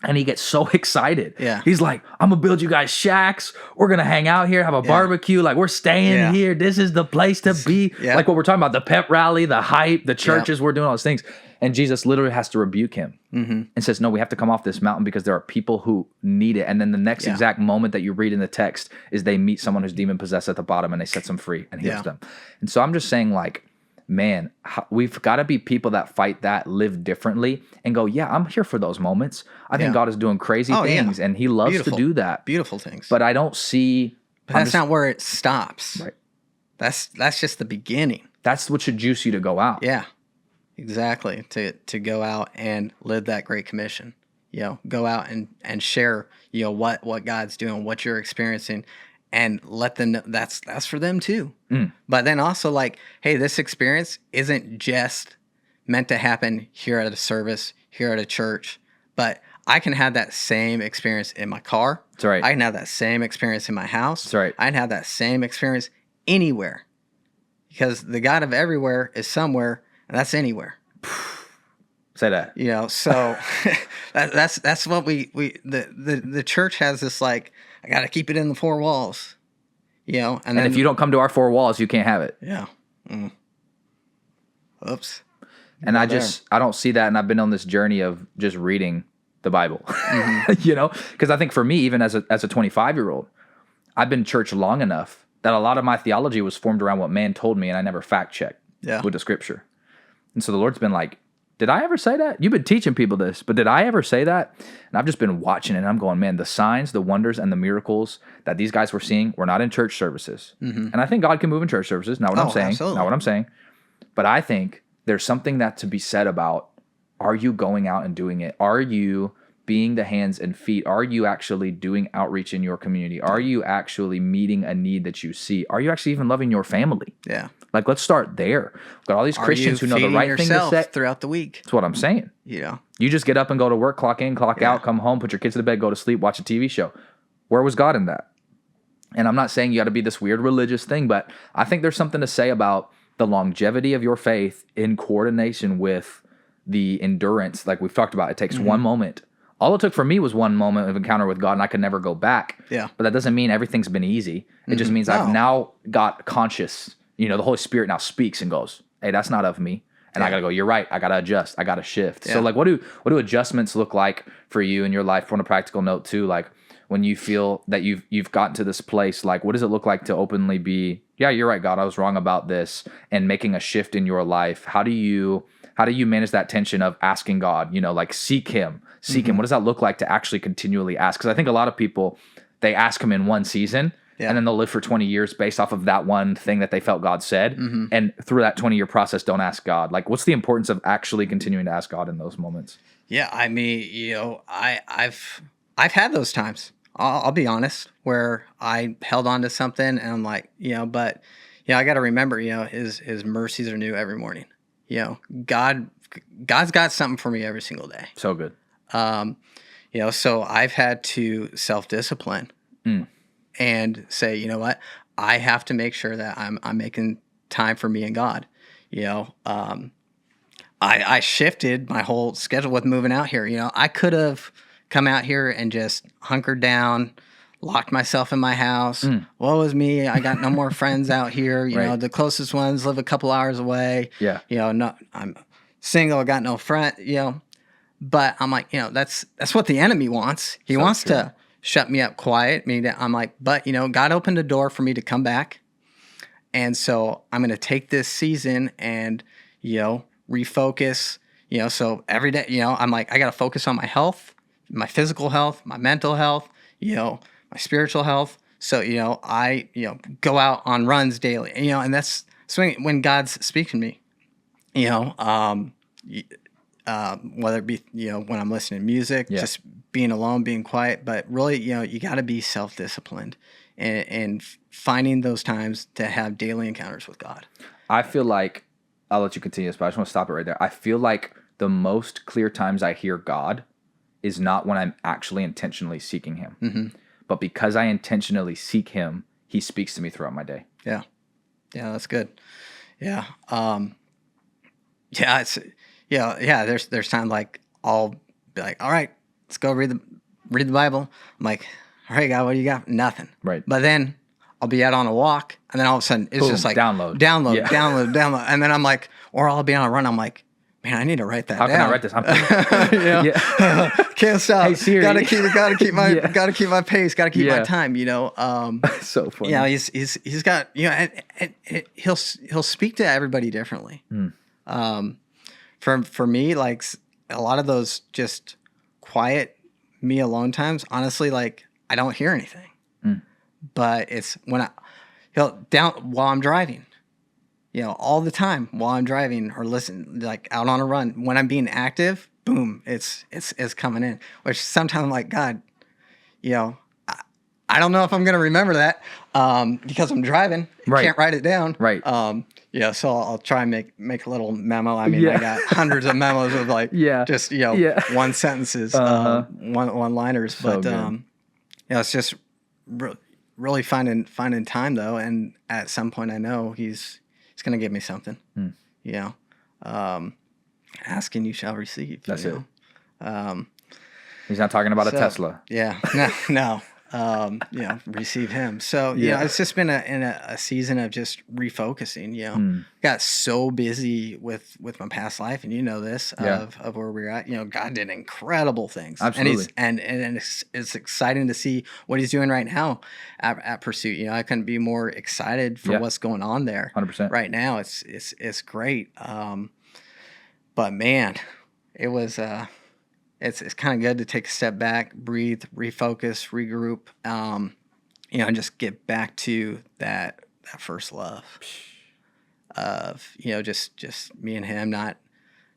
And he gets so excited. Yeah. He's like, I'm going to build you guys shacks. We're going to hang out here, have a barbecue. Like, we're staying here. This is the place to be. Like what we're talking about, the pep rally, the hype, the churches, we're doing all those things. And Jesus literally has to rebuke him and says, no, we have to come off this mountain because there are people who need it. And then the next exact moment that you read in the text is they meet someone who's demon-possessed at the bottom and they set them free and heals them. And so I'm just saying, like, man, we've got to be people that fight that, live differently, and go, yeah, I'm here for those moments. I think God is doing crazy things, and he loves to do that. Beautiful things. But I don't see... But that's not where it stops. Right. That's just the beginning. That's what should juice you to go out. Yeah, exactly. To go out and live that Great Commission. You know, go out and share, you know, what God's doing, what you're experiencing, and let them know that's for them too. But then also like, hey, this experience isn't just meant to happen here at a service, here at a church, but I can have that same experience in my car. That's right. I can have that same experience in my house. That's right. I can have that same experience anywhere, because the God of everywhere is somewhere, and that's anywhere. Say that. You know, so that's what the church has this like, I got to keep it in the four walls, you know. And then, if you don't come to our four walls, you can't have it. Yeah. Oops. And I don't see that. And I've been on this journey of just reading the Bible, you know, because I think for me, even as a 25-year-old, I've been church long enough that a lot of my theology was formed around what man told me, and I never fact checked with the scripture. And so the Lord's been like, did I ever say that? You've been teaching people this, but did I ever say that? And I've just been watching it, and I'm going, man, the signs, the wonders, and the miracles that these guys were seeing were not in church services. And I think God can move in church services. Not what I'm saying. Absolutely. Not what I'm saying. But I think there's something that to be said about, are you going out and doing it? Are you being the hands and feet? Are you actually doing outreach in your community? Are you actually meeting a need that you see? Are you actually even loving your family? Yeah. Like, let's start there. We've got all these Christians who know the right thing to say throughout the week. That's what I'm saying. Yeah. You just get up and go to work, clock in, clock out, come home, put your kids to bed, go to sleep, watch a TV show. Where was God in that? And I'm not saying you got to be this weird religious thing, but I think there's something to say about the longevity of your faith in coordination with the endurance. Like we've talked about, it takes one moment. All it took for me was one moment of encounter with God, and I could never go back. Yeah. But that doesn't mean everything's been easy. It just means I've now got conscious. You know, the Holy Spirit now speaks and goes, hey, that's not of me. And I got to go, you're right. I got to adjust. I got to shift. Yeah. So like, what do adjustments look like for you in your life? On a practical note too, like when you feel that you've gotten to this place, like what does it look like to openly be, yeah, you're right, God, I was wrong about this, and making a shift in your life? How do you manage that tension of asking God, you know, like seek him? What does that look like to actually continually ask? Because I think a lot of people, they ask him in one season, and then they'll live for 20 years based off of that one thing that they felt God said. And through that 20-year process, don't ask God. Like, what's the importance of actually continuing to ask God in those moments? Yeah, I mean, you know, I've had those times. I'll be honest, where I held on to something and I'm like, you know, but I got to remember, you know, his mercies are new every morning. You know, God's got something for me every single day. So good. You know, so I've had to self-discipline and say, you know what, I have to make sure that I'm making time for me and God. You know, I shifted my whole schedule with moving out here. You know, I could have come out here and just hunkered down, locked myself in my house. Woe is me. I got no more friends out here. You know, the closest ones live a couple hours away. Yeah. You know, I'm single. I got no friend, you know, but I'm like, you know, that's what the enemy wants. He wants to shut me up quiet. I'm like, but you know, God opened a door for me to come back. And so I'm going to take this season and, you know, refocus, you know, so every day, you know, I'm like, I got to focus on my health, my physical health, my mental health, you know, my spiritual health. So, you know, I, you know, go out on runs daily, you know, and that's when God's speaking to me, you know, whether it be, you know, when I'm listening to music, just being alone, being quiet, but really, you know, you got to be self-disciplined and finding those times to have daily encounters with God. I feel like, I'll let you continue this, but I just want to stop it right there. I feel like the most clear times I hear God is not when I'm actually intentionally seeking him, but because I intentionally seek him, he speaks to me throughout my day. Yeah. Yeah, that's good. Yeah. There's times like I'll be like, all right, let's go read the Bible. I'm like, all right, God, what do you got? Nothing. Right. But then I'll be out on a walk, and then all of a sudden it's just like download. And then I'm like, or I'll be on a run. I'm like, man, I need to write that down. How can I write this? Can't stop. Hey, Siri. Gotta keep my pace. Gotta keep my time. You know. So funny. Yeah, he's got, you know, and he'll speak to everybody differently. For me, like a lot of those just quiet me alone times, honestly, like I don't hear anything. But it's when while I'm driving, you know, all the time while I'm driving or listen, like out on a run, when I'm being active, boom, it's coming in, which sometimes I'm like, God, you know, I don't know if I'm going to remember that because I'm driving. Can't write it down. Right. Yeah, so I'll try and make a little memo. I mean, I got hundreds of memos of like just, you know, one sentences, one-liners. So but, you know, it's just really finding time, though. And at some point, I know he's going to give me something, you know. Ask and you shall receive. That's it. He's not talking about a Tesla. Yeah. No. Receive him. So, it's just been a season of just refocusing, got so busy with my past life, and this of where we're at, God did incredible things. Absolutely. And it's exciting to see what he's doing right now at Pursuit. I couldn't be more excited for what's going on there 100%. right now. It's great. But man, it was, it's kind of good to take a step back, breathe, refocus, regroup, and just get back to that first love of, just me and him,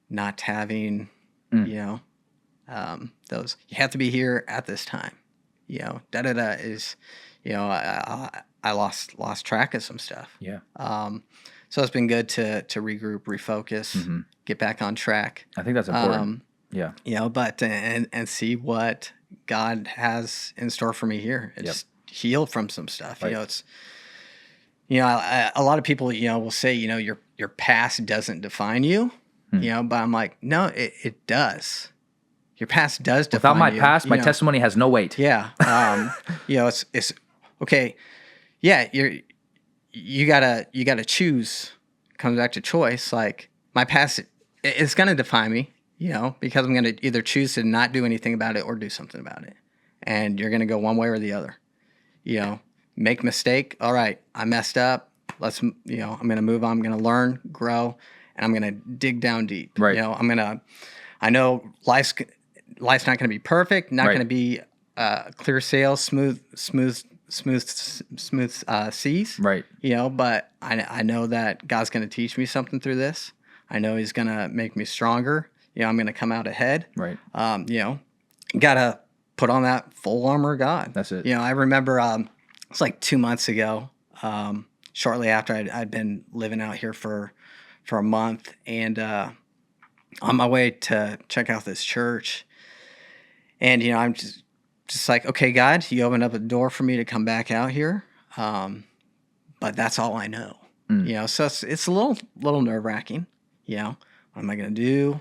not having, those, you have to be here at this time, is, I lost track of some stuff. Yeah. So it's been good to regroup, refocus, get back on track. I think that's important. But and see what God has in store for me here. Just heal from some stuff. Right. It's a lot of people will say your past doesn't define you. But I'm like, no, it does. Your past does define you. Without my past, my testimony has no weight. Yeah. It's okay. Yeah, you gotta choose. Comes back to choice. Like my past, it's gonna define me. Because I'm going to either choose to not do anything about it or do something about it. And you're going to go one way or the other. Make mistake. All right, I messed up. I'm going to move on. I'm going to learn, grow, and I'm going to dig down deep. Right. I know life's not going to be perfect, not going to be clear sails, smooth seas. Right. But I know that God's going to teach me something through this. I know he's going to make me stronger. I'm going to come out ahead. Right. Got to put on that full armor of God. That's it. I remember it's like 2 months ago, shortly after I'd been living out here for a month, and on my way to check out this church, and I'm just like, okay, God, you opened up a door for me to come back out here, but that's all I know. So it's a little nerve-wracking. What am I going to do?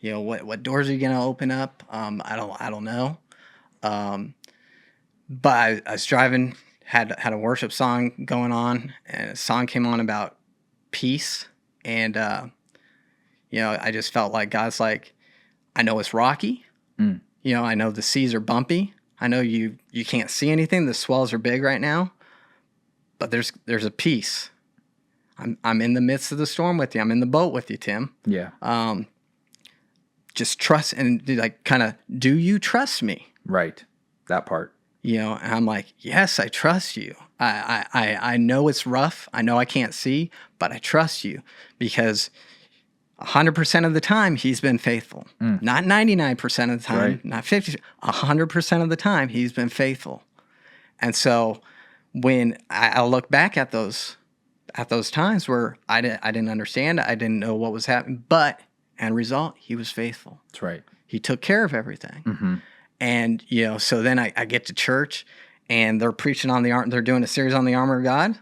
What doors are you going to open up? I don't know. But I was driving, had a worship song going on, and a song came on about peace. And, I just felt like God's like, I know it's rocky. I know the seas are bumpy. I know you can't see anything. The swells are big right now, but there's a peace. I'm in the midst of the storm with you. I'm in the boat with you, Tim. Yeah. Just trust and kind of, do you trust me? Right. That part. And I'm like, yes, I trust you. I know it's rough. I know I can't see, but I trust you because 100% of the time he's been faithful. Not 99% of the time, right. Not 50%, 100% of the time he's been faithful. And so when I look back at those times where I didn't understand, I didn't know what was happening, but end result, he was faithful. That's right. He took care of everything. And, so then I get to church and they're preaching on they're doing a series on the armor of God.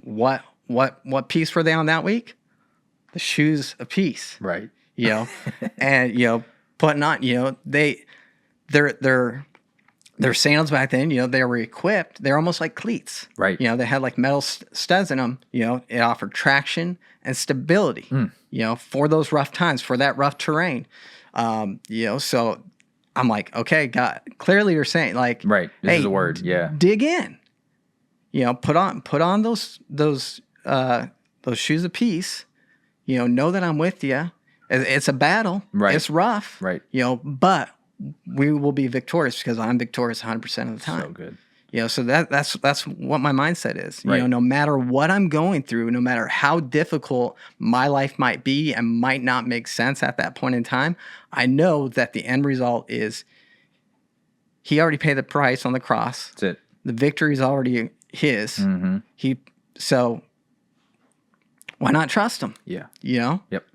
What piece were they on that week? The shoes of peace. Right. And, putting on, their sandals back then, they were equipped. They're almost like cleats. Right. They had like metal studs in them. It offered traction and stability, for those rough times, for that rough terrain. So I'm like, okay, God, clearly you're saying like, right. This is a word. Yeah. Dig in, put on those shoes of peace, know that I'm with you. It's a battle. Right. It's rough. Right. But we will be victorious because I'm victorious 100% of the time. So good. So that's what my mindset is. Right. No matter what I'm going through, no matter how difficult my life might be and might not make sense at that point in time, I know that the end result is he already paid the price on the cross. That's it. The victory is already his. So why not trust him? Yeah. Yep.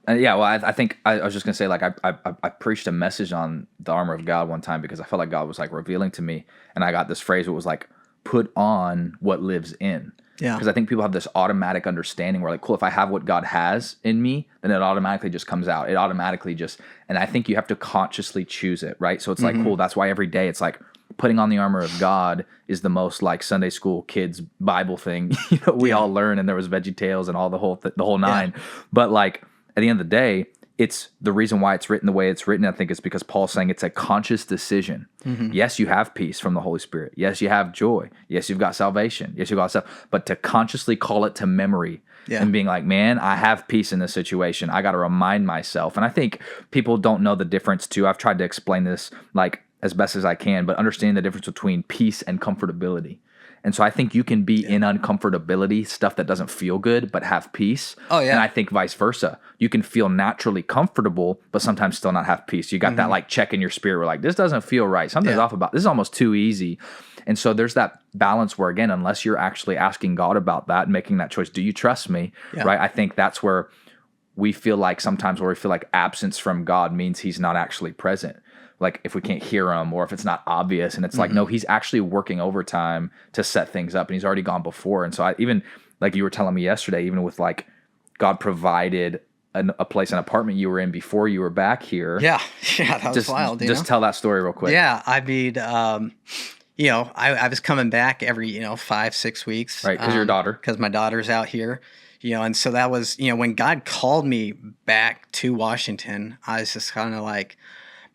Well, I think I was just gonna say, like, I preached a message on the armor of God one time because I felt like God was like revealing to me, and I got this phrase. It was like, "Put on what lives in." Yeah. Because I think people have this automatic understanding where like, cool, if I have what God has in me, then it automatically just comes out. It automatically just, and I think you have to consciously choose it, right? So it's like, cool, that's why every day it's like putting on the armor of God is the most like Sunday school kids Bible thing, we all learn, and there was VeggieTales and all the whole nine. Yeah. But like at the end of the day, it's the reason why it's written the way it's written, I think, is because Paul's saying it's a conscious decision. Yes, you have peace from the Holy Spirit. Yes, you have joy. Yes, you've got salvation. Yes, you've got stuff. But to consciously call it to memory and being like, man, I have peace in this situation. I got to remind myself. And I think people don't know the difference too. I've tried to explain this like as best as I can, but understanding the difference between peace and comfortability. And so I think you can be in uncomfortability, stuff that doesn't feel good, but have peace. Oh, yeah. And I think vice versa. You can feel naturally comfortable, but sometimes still not have peace. You got that like check in your spirit where like, this doesn't feel right. Something's off about this. Is almost too easy. And so there's that balance where, again, unless you're actually asking God about that and making that choice, do you trust me? Right? I think that's where we feel like sometimes where we feel like absence from God means he's not actually present. Like if we can't hear him or if it's not obvious, and it's like, no, he's actually working overtime to set things up, and he's already gone before. And so I even, like you were telling me yesterday, even with like God provided a place, an apartment you were in before you were back here. Yeah, that was wild. Just tell that story real quick. Yeah, I mean, I was coming back every 5-6 weeks, right? Because your daughter, because my daughter's out here, and so that was when God called me back to Washington, I was just kind of like,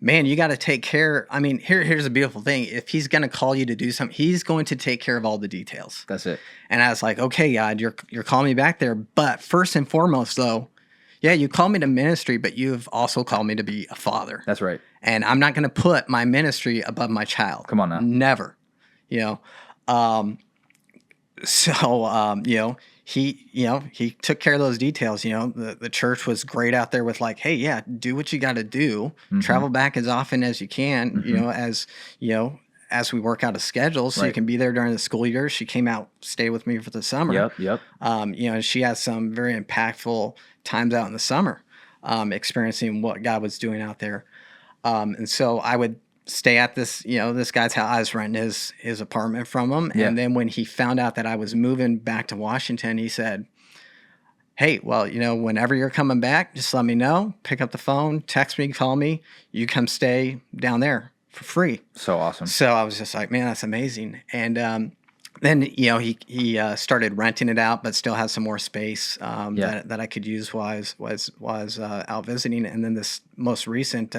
man, you got to take care. I mean, here's a beautiful thing. If he's going to call you to do something, he's going to take care of all the details. That's it. And I was like, okay, God, you're calling me back there. But first and foremost, though, yeah, you call me to ministry, but you've also called me to be a father. That's right. And I'm not going to put my ministry above my child. Come on now. Never. He took care of those details. The church was great out there with like, hey, yeah, do what you got to do. Travel back as often as you can. As we work out a schedule, so you can be there during the school year. She came out, stay with me for the summer. Yep. She has some very impactful times out in the summer, experiencing what God was doing out there. And so I would stay at this guy's house. I was renting his apartment from him. Yeah. And then when he found out that I was moving back to Washington, he said, hey, well, whenever you're coming back, just let me know, pick up the phone, text me, call me, you come stay down there for free. So awesome. So I was just like, man, that's amazing. And then, he started renting it out, but still has some more space that I could use while I was out visiting. And then this most recent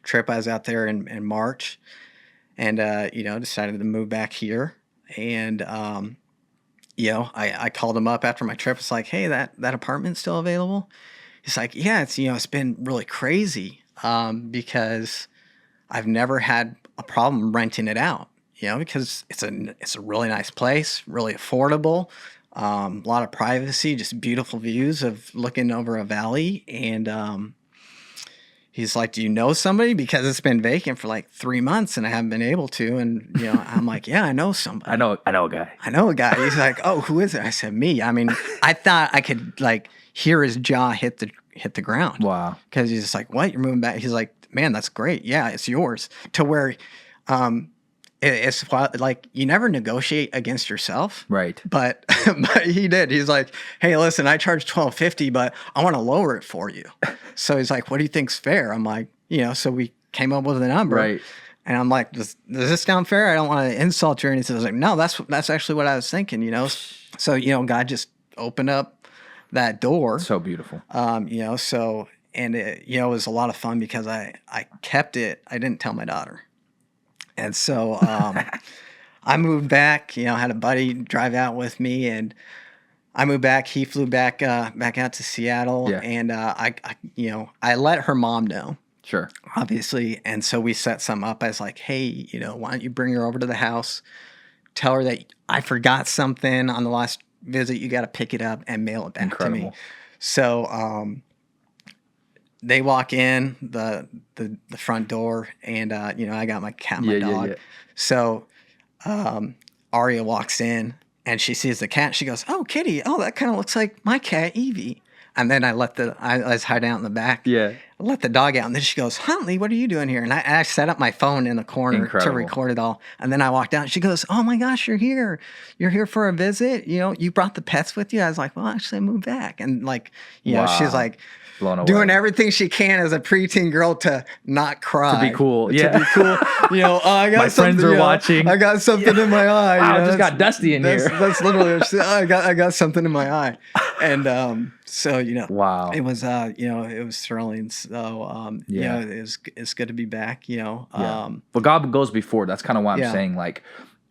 trip, I was out there in March, and decided to move back here. And I called him up after my trip. It's like, hey, that apartment's still available? He's like, yeah, it's been really crazy because I've never had a problem renting it out. Because it's a really nice place, really affordable, a lot of privacy, just beautiful views of looking over a valley. And he's like, do you know somebody? Because it's been vacant for like 3 months and I haven't been able to. And, I'm like, yeah, I know somebody. I know a guy. I know a guy. He's like, oh, who is it? I said, me. I mean, I thought I could like hear his jaw hit the ground. Wow. Because he's just like, what? You're moving back? He's like, man, that's great. Yeah, it's yours. To where, it's like you never negotiate against yourself, right? But he did. He's like, "Hey, listen, I charge $12.50, but I want to lower it for you." So he's like, "What do you think's fair?" I'm like, So we came up with a number, right? And I'm like, "Does this sound fair? I don't want to insult you or anything." I was like, "No, that's actually what I was thinking." So God just opened up that door. So beautiful. So and it was a lot of fun because I kept it. I didn't tell my daughter. And so I moved back, had a buddy drive out with me, and I moved back. He flew back out to Seattle, and I let her mom know. Sure. Obviously. And so we set some up. I was like, hey, why don't you bring her over to the house, tell her that I forgot something on the last visit. You got to pick it up and mail it back to me. So they walk in the front door, and I got my cat, my dog. Yeah. So Aria walks in, and she sees the cat. She goes, "Oh, kitty! Oh, that kind of looks like my cat, Evie." And then I was hiding out in the back. Yeah. let the dog out. And then she goes, Huntley, what are you doing here? And I set up my phone in the corner to record it all. And then I walked out. She goes, oh my gosh, you're here. You're here for a visit. You know, you brought the pets with you. I was like, well, actually I moved back. And like, you know, she's like, doing everything she can as a preteen girl to not cry. To be cool. Yeah. To be cool. You know, I got my friends are watching. I got something in my eye. Wow, you know, it just got dusty in here. That's literally what she said. I got something in my eye. And so, you know, wow. It was, you know, it was thrilling. So, you know, it's good to be back, you know. But God goes before. That's kind of why I'm saying, like,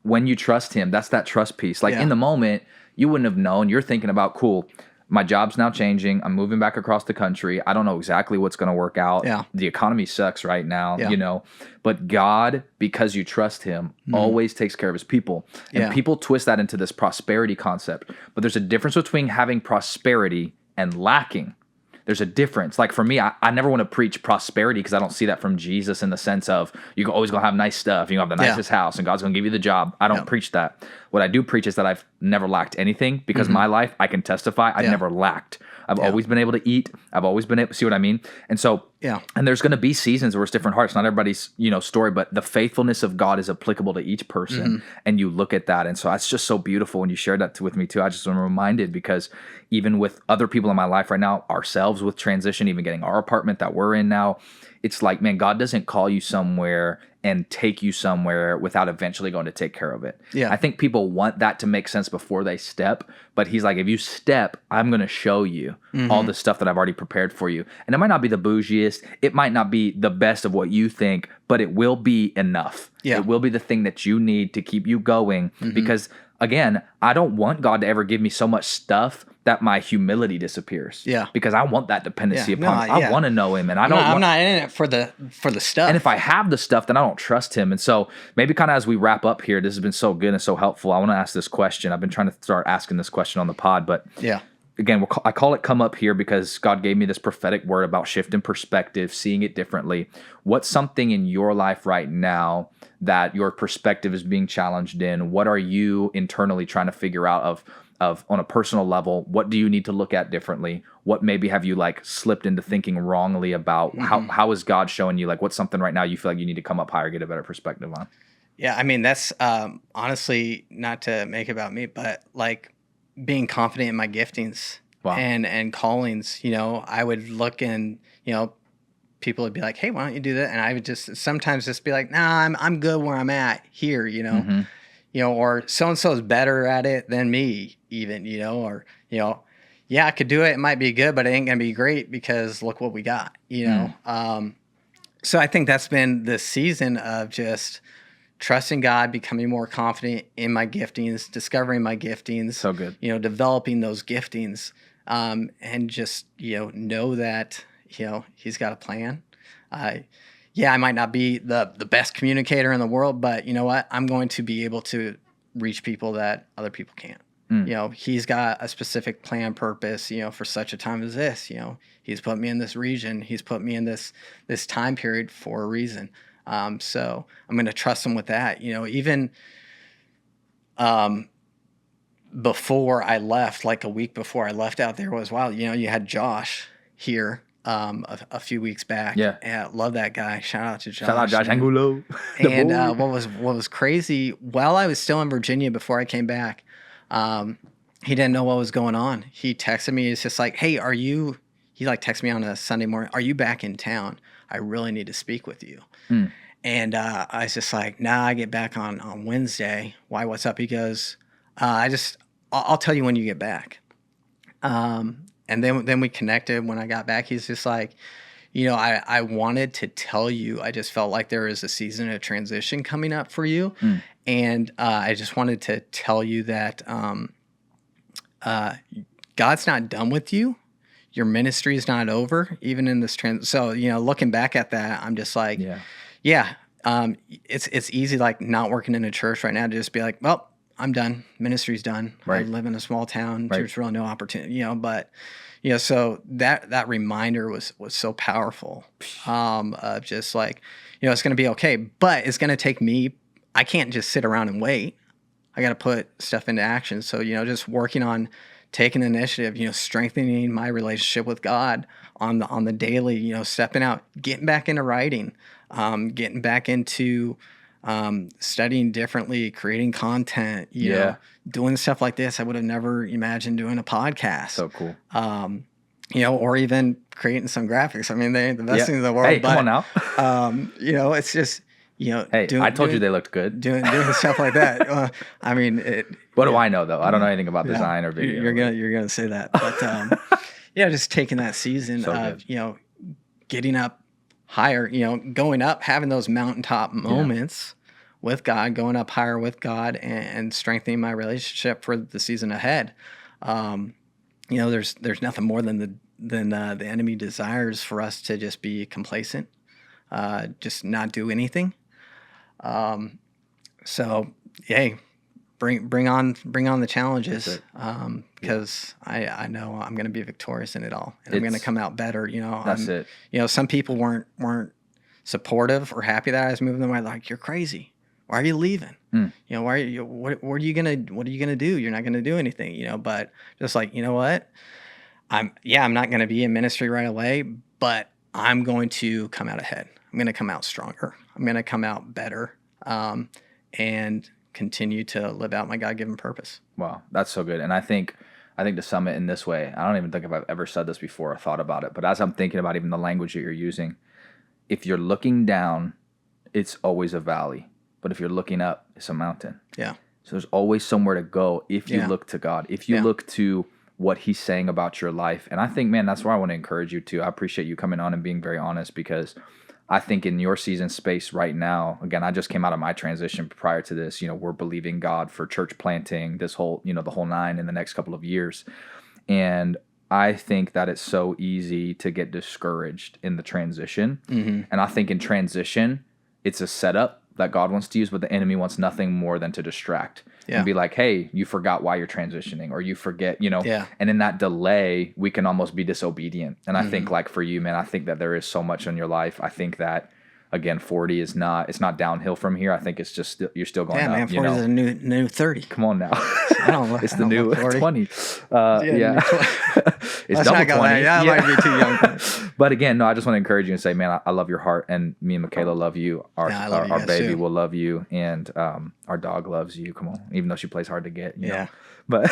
when you trust him, that's that trust piece. Like, in the moment, you wouldn't have known. You're thinking about, cool, my job's now changing. I'm moving back across the country. I don't know exactly what's going to work out. Yeah. The economy sucks right now, you know. But God, because you trust him, always takes care of his people. And people twist that into this prosperity concept. But there's a difference between having prosperity and lacking. There's a difference. Like for me, I never want to preach prosperity because I don't see that from Jesus in the sense of you're always going to have nice stuff. You're going to have the nicest house and God's going to give you the job. I don't preach that. What I do preach is that I've never lacked anything because my life, I can testify, I've never lacked. I've always been able to eat. I've always been able, see what I mean? And so, and there's going to be seasons where it's different hearts. Not everybody's, you know, story, but the faithfulness of God is applicable to each person. And you look at that. And so that's just so beautiful. And you shared that with me too. I just am reminded because even with other people in my life right now, ourselves with transition, even getting our apartment that we're in now, it's like, man, God doesn't call you somewhere and take you somewhere without eventually going to take care of it. I think people want that to make sense before they step, but he's like, if you step, I'm going to show you all the stuff that I've already prepared for you. And it might not be the bougiest, it might not be the best of what you think, but it will be enough. It will be the thing that you need to keep you going because again, I don't want God to ever give me so much stuff that my humility disappears. Because I want that dependency upon him. I want to know him, and I'm not in it for the stuff. And if I have the stuff, then I don't trust him. And so maybe kind of as we wrap up here, this has been so good and so helpful. I want to ask this question. I've been trying to start asking this question on the pod, but again, I call it come up here because God gave me this prophetic word about shifting perspective, seeing it differently. What's something in your life right now that your perspective is being challenged in? What are you internally trying to figure out of on a personal level? What do you need to look at differently? What maybe have you like slipped into thinking wrongly about? How is God showing you, like, what's something right now you feel like you need to come up higher, get a better perspective on? Yeah, I mean, that's honestly, not to make it about me, but like being confident in my giftings and callings. You know, I would look and, you know, people would be like, hey, why don't you do that? And I would just sometimes just be like, nah, I'm good where I'm at here, you know. You know, or so-and-so is better at it than me even, you know, or, you know, yeah, I could do it. It might be good, but it ain't going to be great because look what we got, you know? So I think that's been the season of just trusting God, becoming more confident in my giftings, discovering my giftings. So good. You know, developing those giftings, and just, you know that, you know, he's got a plan. Yeah, I might not be the best communicator in the world, but you know what? I'm going to be able to reach people that other people can't. You know, he's got a specific plan, purpose, you know, for such a time as this. You know, he's put me in this region. He's put me in this time period for a reason. So I'm going to trust him with that. You know, even before I left, like a week before I left out there was wild. You know, you had Josh here. A few weeks back. Yeah, love that guy. Shout out to Josh. Shout out Josh Angulo. And what was crazy, while I was still in Virginia before I came back, he didn't know what was going on. He texted me. He's just like, hey, he like texted me on a Sunday morning, are you back in town? I really need to speak with you. And I was just like, nah, I get back on Wednesday. Why, what's up? He goes, I'll tell you when you get back. And then we connected when I got back. He's just like, you know, I wanted to tell you, I just felt like there is a season of transition coming up for you. And I just wanted to tell you that God's not done with you. Your ministry is not over, even in this So, you know, looking back at that, I'm just like, it's easy, like not working in a church right now to just be like, well, I'm done. Ministry's done. I live in a small town. There's really no opportunity, you know, but, you know, so that reminder was so powerful, of just like, you know, it's going to be okay, but it's going to take me, I can't just sit around and wait. I got to put stuff into action. So, you know, just working on taking the initiative, strengthening my relationship with God on the daily, stepping out, getting back into writing, getting back into studying differently, creating content, you know, doing stuff like this. I would have never imagined doing a podcast. So cool. Or even creating some graphics. I mean, they're the best things in the world. Hey, come on now. It's just, hey, I told you they looked good. Doing stuff like that. I mean, what do I know though? I don't know anything about design or video. You're gonna say that, but just taking that season of getting up higher, going up, having those mountaintop moments with God, going up higher with God, and strengthening my relationship for the season ahead. There's nothing more than the enemy desires for us to just be complacent, just not do anything. So, hey, bring on the challenges, because I know I'm going to be victorious in it all, and I'm going to come out better. That's it. Some people weren't supportive or happy that I was moving them. Like, you're crazy. Why are you leaving? Why are you? What are you gonna do? You're not gonna do anything. But just like, you know what? I'm not gonna be in ministry right away, but I'm going to come out ahead. I'm gonna come out stronger. I'm gonna come out better, and continue to live out my God-given purpose. Wow, that's so good. And I think to sum it in this way, I don't even think if I've ever said this before or thought about it, but as I'm thinking about even the language that you're using, if you're looking down, it's always a valley. But if you're looking up, it's a mountain. Yeah. So there's always somewhere to go if you look to God, if you look to what he's saying about your life. And I think, man, that's where I want to encourage you too. I appreciate you coming on and being very honest, because I think in your season space right now, again, I just came out of my transition prior to this. We're believing God for church planting, this whole, the whole nine in the next couple of years. And I think that it's so easy to get discouraged in the transition. Mm-hmm. And I think in transition, it's a setup that God wants to use, but the enemy wants nothing more than to distract and be like, hey, you forgot why you're transitioning, or you forget, and in that delay, we can almost be disobedient. And I think, like for you, man, I think that there is so much in your life. I think that, again, 40 it's not downhill from here. I think it's just, you're still going up. Yeah, man, 40 is a new 30. Come on now. It's the new 20. It's double 20. Yeah, might be too young. But again, no, I just want to encourage you and say, man, I love your heart, and me and Michaela love you. Our baby will love you, and our dog loves you. Come on, even though she plays hard to get. You know? But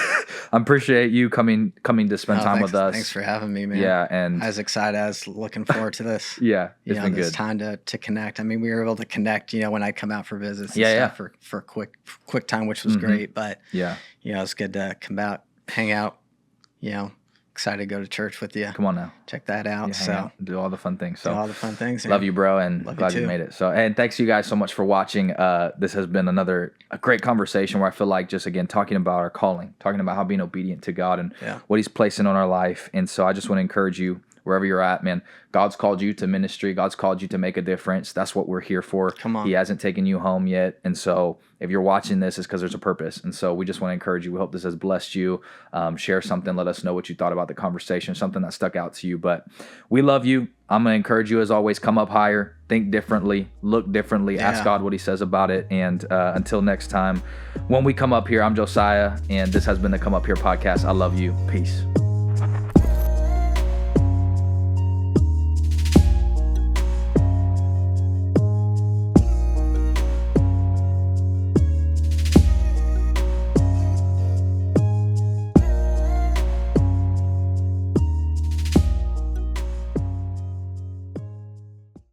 I appreciate you coming to spend time with us. Thanks for having me, man. Yeah, and I was excited. I was looking forward to this. It's been good. It's time to connect. I mean, we were able to connect, when I come out for visits and stuff for quick time, which was great. But it's good to come out, hang out, excited to go to church with you. Come on now. Check that out. Do all the fun things. So do all the fun things. Love you, bro, and glad you made it. So, and thanks you guys so much for watching. This has been a great conversation where I feel like just, again, talking about our calling, talking about how being obedient to God and what he's placing on our life. And so I just want to encourage you, wherever you're at, man, God's called you to ministry. God's called you to make a difference. That's what we're here for. Come on. He hasn't taken you home yet. And so if you're watching this, it's because there's a purpose. And so we just want to encourage you. We hope this has blessed you. Share something. Let us know what you thought about the conversation, something that stuck out to you. But we love you. I'm going to encourage you, as always, come up higher, think differently, look differently, ask God what he says about it. And until next time, when we come up here, I'm Josiah, and this has been the Come Up Here podcast. I love you. Peace.